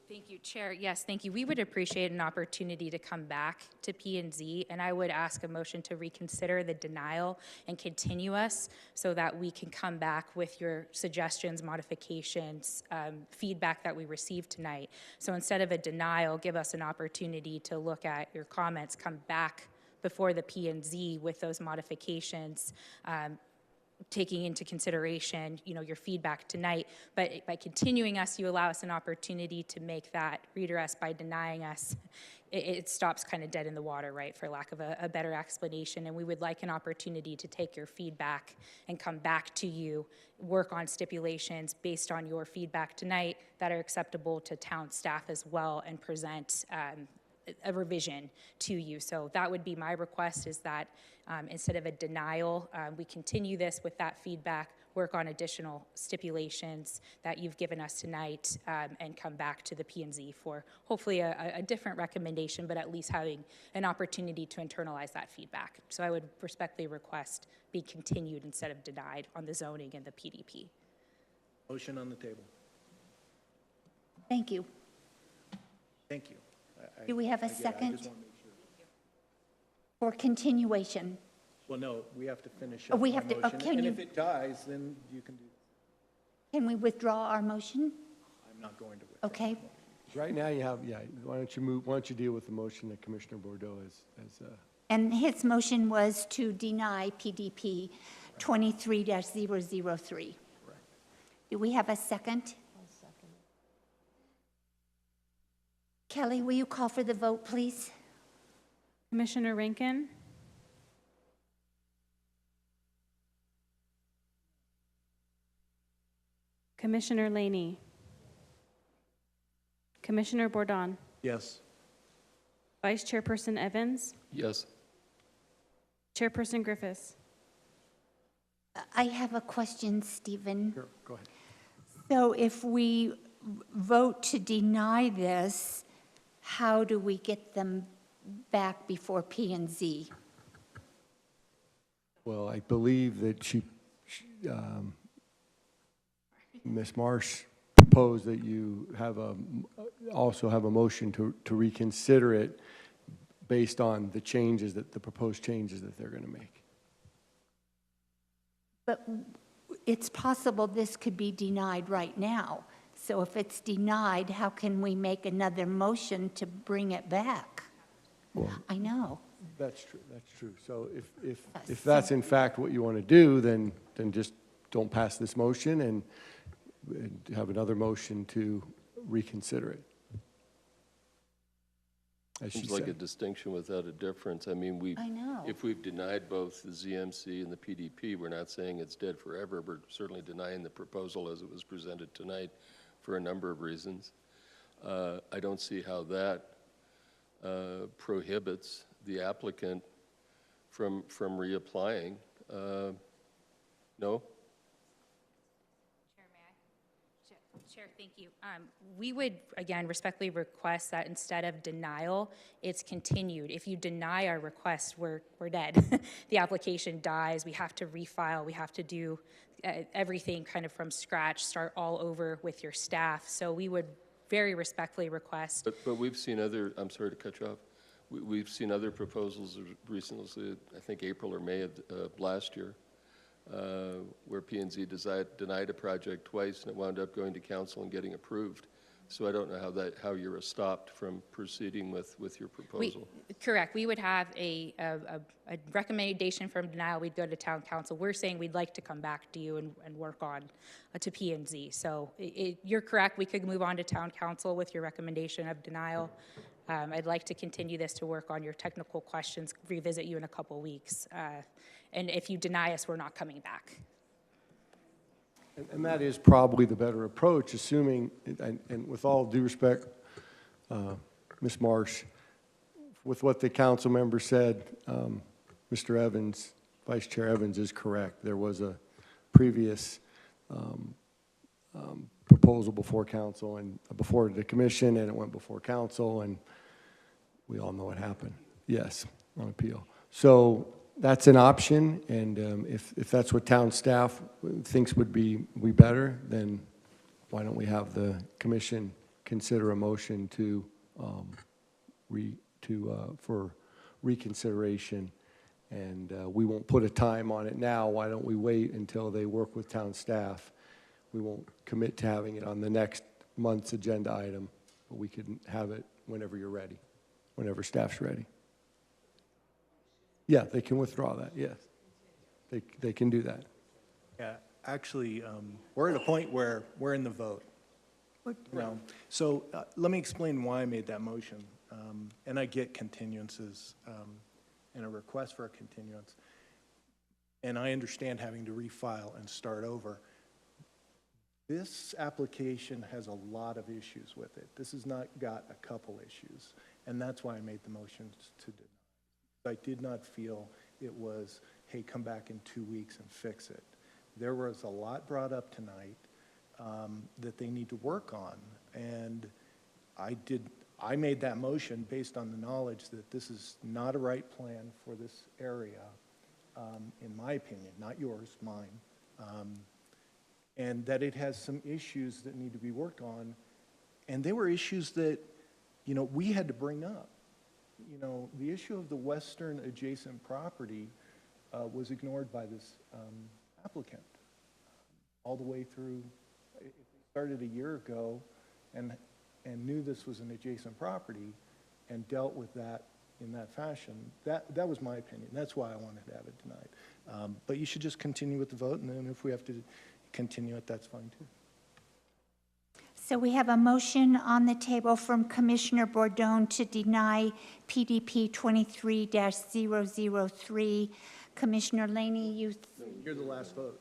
H: Thank you, Chair. Yes, thank you. We would appreciate an opportunity to come back to P&Z, and I would ask a motion to reconsider the denial and continue us so that we can come back with your suggestions, modifications, feedback that we received tonight. So instead of a denial, give us an opportunity to look at your comments, come back before the P&Z with those modifications, taking into consideration, you know, your feedback tonight. But by continuing us, you allow us an opportunity to make that redress. By denying us, it stops kind of dead in the water, right, for lack of a better explanation. And we would like an opportunity to take your feedback and come back to you, work on stipulations based on your feedback tonight that are acceptable to town staff as well, and present a revision to you. So that would be my request, is that instead of a denial, we continue this with that feedback, work on additional stipulations that you've given us tonight, and come back to the P&Z for hopefully a different recommendation, but at least having an opportunity to internalize that feedback. So I would respectfully request be continued instead of denied on the zoning and the PDP.
G: Motion on the table.
A: Thank you.
G: Thank you.
A: Do we have a
G: I just
A: second
G: want to make sure.
A: for continuation?
G: Well, no, we have to finish
A: Oh,
G: up
A: we
G: our
A: have to- oh,
G: motion.
A: can
G: And
A: you-
G: if it dies, then you can do,
A: Can we withdraw our motion?
G: I'm not going to withdraw.
A: Okay.
I: Right now you have, yeah, why don't you deal with the motion that Commissioner Bordeaux has
A: And his motion was to deny PDP 23-003. Do we have a second? Kelly, will you call for the vote, please?
B: Commissioner Rankin? Commissioner Laney? Commissioner Bourdon?
G: Yes.
B: Vice Chairperson Evans?
F: Yes.
B: Chairperson Griffiths?
A: I have a question, Stephen.
I: Sure, go ahead.
A: So if we vote to deny this, how do we get them back before P and Z?
I: Well, I believe that Ms. Marsh proposed that you have also have a motion to reconsider it based on the changes the proposed changes that they're going to make.
A: But it's possible this could be denied right now. So if it's denied, how can we make another motion to bring it back?
I: Well,
A: I know.
I: that's true. That's true. So if that's in fact what you want to do, then just don't pass this motion and have another motion to reconsider it. As she
F: Seems like a
I: said.
F: distinction without a difference. I mean,
A: I know.
F: if we've denied both the ZMC and the PDP, we're not saying it's dead forever. We're certainly denying the proposal as it was presented tonight for a number of reasons. I don't see how that prohibits the applicant from reapplying. No?
H: Chair, thank you. We would, again, respectfully request that instead of denial, it's continued. If you deny our request, we're dead. The application dies. We have to refile. We have to do everything kind of from scratch, start all over with your staff. So we would very respectfully request.
F: But we've seen other, I'm sorry to cut you off. We've seen other proposals recently, I think April or May of last year, where P&Z denied a project twice and it wound up going to council and getting approved. So I don't know how you're stopped from proceeding with your proposal.
H: Correct. We would have a recommendation from denial. We'd go to town council. We're saying we'd like to come back to you and work on to P&Z. So you're correct. We could move on to town council with your recommendation of denial. I'd like to continue this to work on your technical questions, revisit you in a couple weeks. And if you deny us, we're not coming back.
I: And that is probably the better approach, assuming, and with all due respect, Ms. Marsh, with what the council member said, Mr. Evans, Vice Chair Evans is correct. There was a previous proposal before council and before the commission, and it went before council, and we all know what happened. Yes, on appeal. So that's an option, and if that's what town staff thinks would be better, then why don't we have the commission consider a motion for reconsideration, and we won't put a time on it now. Why don't we wait until they work with town staff? We won't commit to having it on the next month's agenda item, but we can have it whenever you're ready, whenever staff's ready. Yeah, they can withdraw that, yes. They can do that.
G: Yeah, actually, we're at a point where we're in the vote. No. So let me explain why I made that motion. And I get continuances and a request for a continuance. And I understand having to refile and start over. This application has a lot of issues with it. This has not got a couple issues. And that's why I made the motion to deny. I did not feel it was, hey, come back in 2 weeks and fix it. There was a lot brought up tonight that they need to work on. And I made that motion based on the knowledge that this is not a right plan for this area, in my opinion, not yours, mine. And that it has some issues that need to be worked on. And they were issues that, we had to bring up. The issue of the western adjacent property was ignored by this applicant all the way through. It started a year ago and knew this was an adjacent property and dealt with that in that fashion. That was my opinion. That's why I wanted to have it denied. But you should just continue with the vote, and then if we have to continue it, that's fine too.
A: So we have a motion on the table from Commissioner Bordone to deny PDP 23-003. Commissioner Laney,
G: You're the last vote.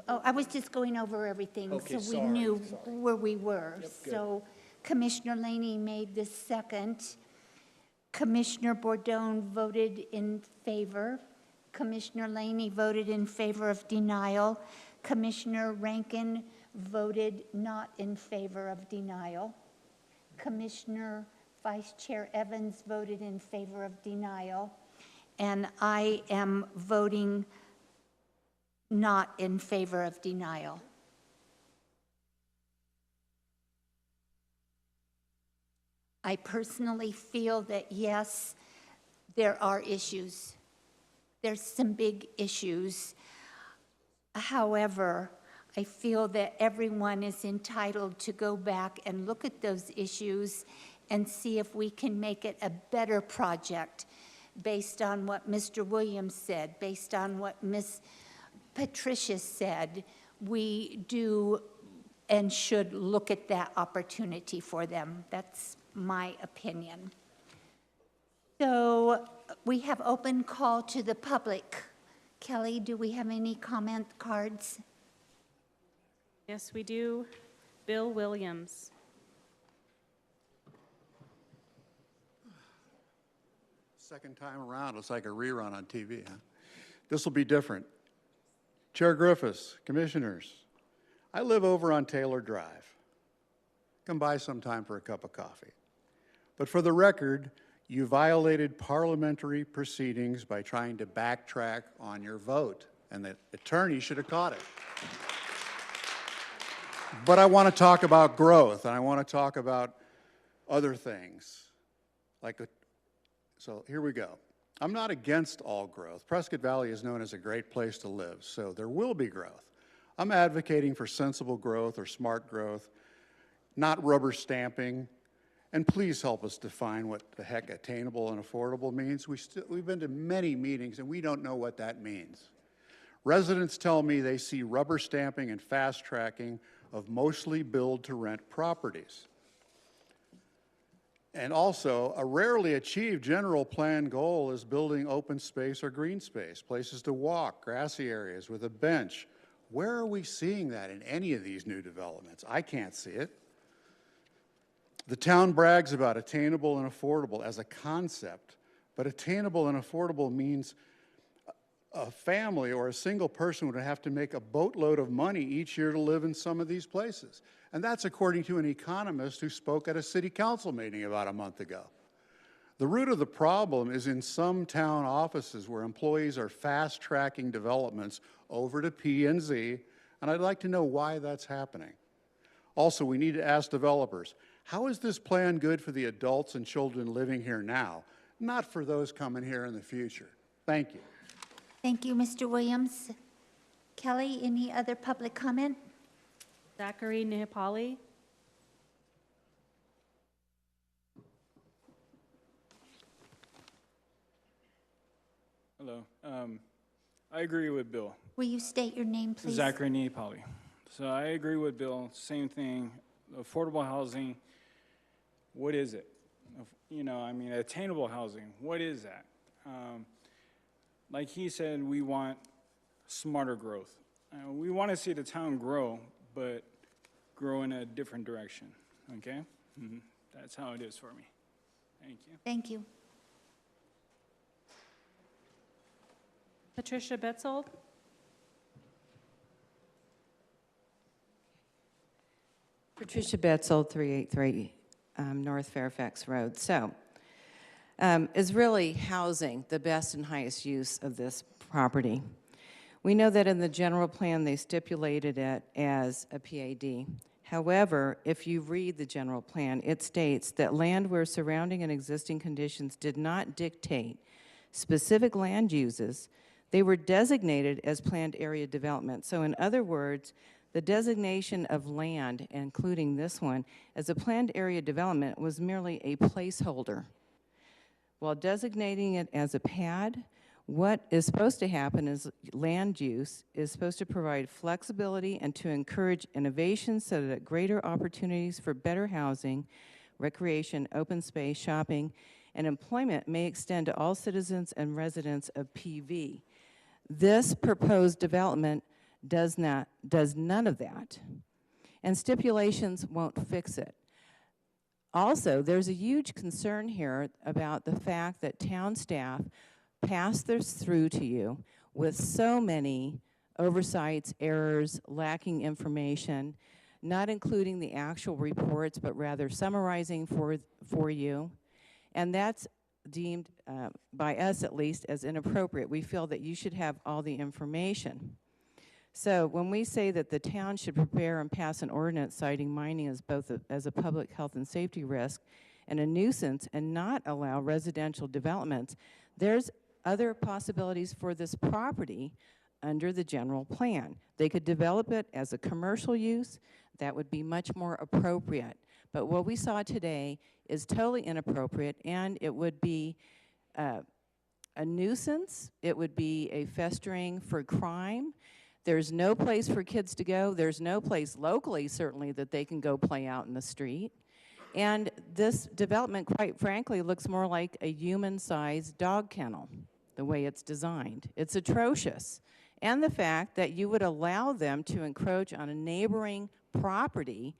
A: Oh, I was just going over everything,
G: Okay,
A: so we
G: sorry,
A: knew
G: sorry.
A: where we were.
G: Yep, good.
A: So Commissioner Laney made the second. Commissioner Bordone voted in favor. Commissioner Laney voted in favor of denial. Commissioner Rankin voted not in favor of denial. Commissioner Vice Chair Evans voted in favor of denial. And I am voting not in favor of denial. I personally feel that, yes, there are issues. There's some big issues. However, I feel that everyone is entitled to go back and look at those issues and see if we can make it a better project based on what Mr. Williams said, based on what Ms. Patricia said. We do and should look at that opportunity for them. That's my opinion. So we have open call to the public. Kelly, do we have any comment cards?
B: Yes, we do. Bill Williams.
L: Second time around, it's like a rerun on TV, huh? This will be different. Chair Griffiths, commissioners, I live over on Taylor Drive. Come by sometime for a cup of coffee. But for the record, you violated parliamentary proceedings by trying to backtrack on your vote, and the attorney should have caught it. But I want to talk about growth, and I want to talk about other things. So here we go. I'm not against all growth. Prescott Valley is known as a great place to live, so there will be growth. I'm advocating for sensible growth or smart growth, not rubber stamping. And please help us define what the heck attainable and affordable means. We've been to many meetings and we don't know what that means. Residents tell me they see rubber stamping and fast tracking of mostly build-to-rent properties. And also, a rarely achieved general plan goal is building open space or green space, places to walk, grassy areas with a bench. Where are we seeing that in any of these new developments? I can't see it. The town brags about attainable and affordable as a concept, but attainable and affordable means a family or a single person would have to make a boatload of money each year to live in some of these places. And that's according to an economist who spoke at a city council meeting about a month ago. The root of the problem is in some town offices where employees are fast-tracking developments over to P and Z, and I'd like to know why that's happening. Also, we need to ask developers, how is this plan good for the adults and children living here now, not for those coming here in the future? Thank you.
A: Thank you, Mr. Williams. Kelly, any other public comment?
B: Zachary Nihapali.
M: Hello. I agree with Bill.
A: Will you state your name, please?
M: Zachary Nihapali. So I agree with Bill. Same thing. Affordable housing. What is it? You know, I mean, attainable housing. What is that? Like he said, we want smarter growth. We want to see the town grow, but grow in a different direction. Okay? That's how it is for me. Thank you.
A: Thank you.
B: Patricia Betzold.
N: Patricia Betzold, 383 North Fairfax Road. So, is really housing the best and highest use of this property? We know that in the general plan they stipulated it as a PAD. However, if you read the general plan, it states that land where surrounding and existing conditions did not dictate specific land uses, they were designated as planned area development. So in other words, the designation of land, including this one, as a planned area development was merely a placeholder. While designating it as a PAD, what is supposed to happen is land use is supposed to provide flexibility and to encourage innovation so that greater opportunities for better housing, recreation, open space, shopping, and employment may extend to all citizens and residents of PV. This proposed development does none of that, and stipulations won't fix it. Also, there's a huge concern here about the fact that town staff pass this through to you with so many oversights, errors, lacking information, not including the actual reports, but rather summarizing for you. And that's deemed, by us at least, as inappropriate. We feel that you should have all the information. So when we say that the town should prepare and pass an ordinance citing mining as both as a public health and safety risk and a nuisance and not allow residential developments, there's other possibilities for this property under the general plan. They could develop it as a commercial use. That would be much more appropriate. But what we saw today is totally inappropriate, and it would be a nuisance. It would be a festering for crime. There's no place for kids to go. There's no place locally, certainly, that they can go play out in the street. And this development, quite frankly, looks more like a human-sized dog kennel, the way it's designed. It's atrocious. And the fact that you would allow them to encroach on a neighboring property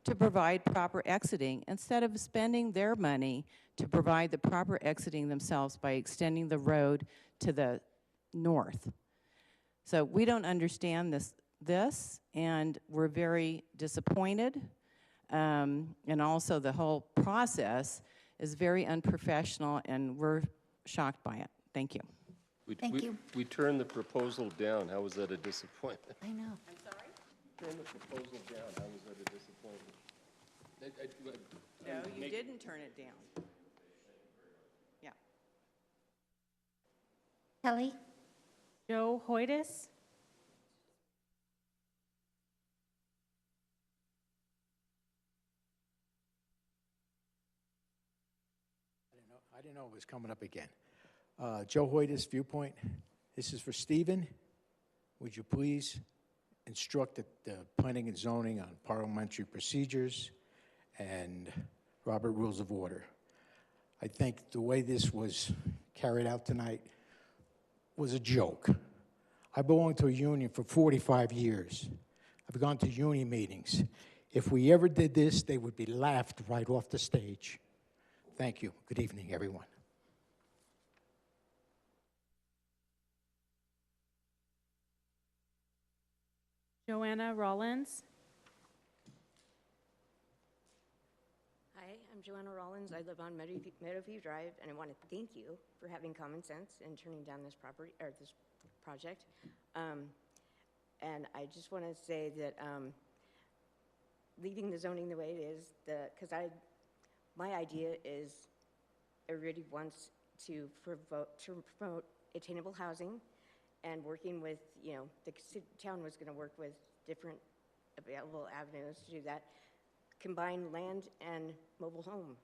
N: to provide proper exiting instead of spending their money to provide the proper exiting themselves by extending the road to the north. So we don't understand this, and we're very disappointed. And also the whole process is very unprofessional, and we're shocked by it. Thank you.
A: Thank you.
F: We turned the proposal down. How was that a disappointment?
A: I know.
N: I'm sorry?
F: Turned the proposal down. How was that a disappointment?
N: No, you didn't turn it down. Yeah.
A: Kelly?
B: Joe Hoytis?
O: I didn't know it was coming up again. Joe Hoytis, Viewpoint. This is for Stephen. Would you please instruct the planning and zoning on parliamentary procedures and Robert Rules of Order? I think the way this was carried out tonight was a joke. I belonged to a union for 45 years. I've gone to union meetings. If we ever did this, they would be laughed right off the stage. Thank you. Good evening, everyone.
B: Joanna Rollins?
P: Hi, I'm Joanna Rollins. I live on Meadowview Drive, and I want to thank you for having common sense and turning down this property or this project. And I just want to say that leaving the zoning the way it is, because my idea is everybody wants to promote attainable housing, and working with, the town was going to work with different available avenues to do that. Combine land and mobile home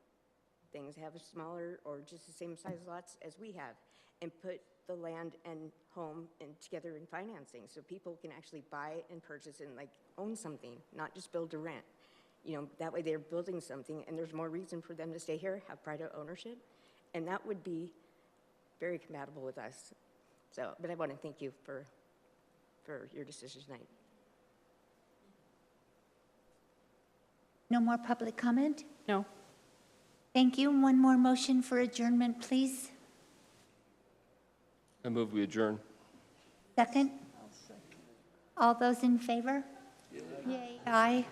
P: things, have a smaller or just the same size lots as we have, and put the land and home together in financing so people can actually buy and purchase and own something, not just build to rent. That way they're building something and there's more reason for them to stay here, have pride of ownership, and that would be very compatible with us. So, but I want to thank you for your decision tonight.
A: No more public comment?
B: No.
A: Thank you. One more motion for adjournment, please.
F: I move we adjourn.
A: Second? All those in favor? Yay. Aye.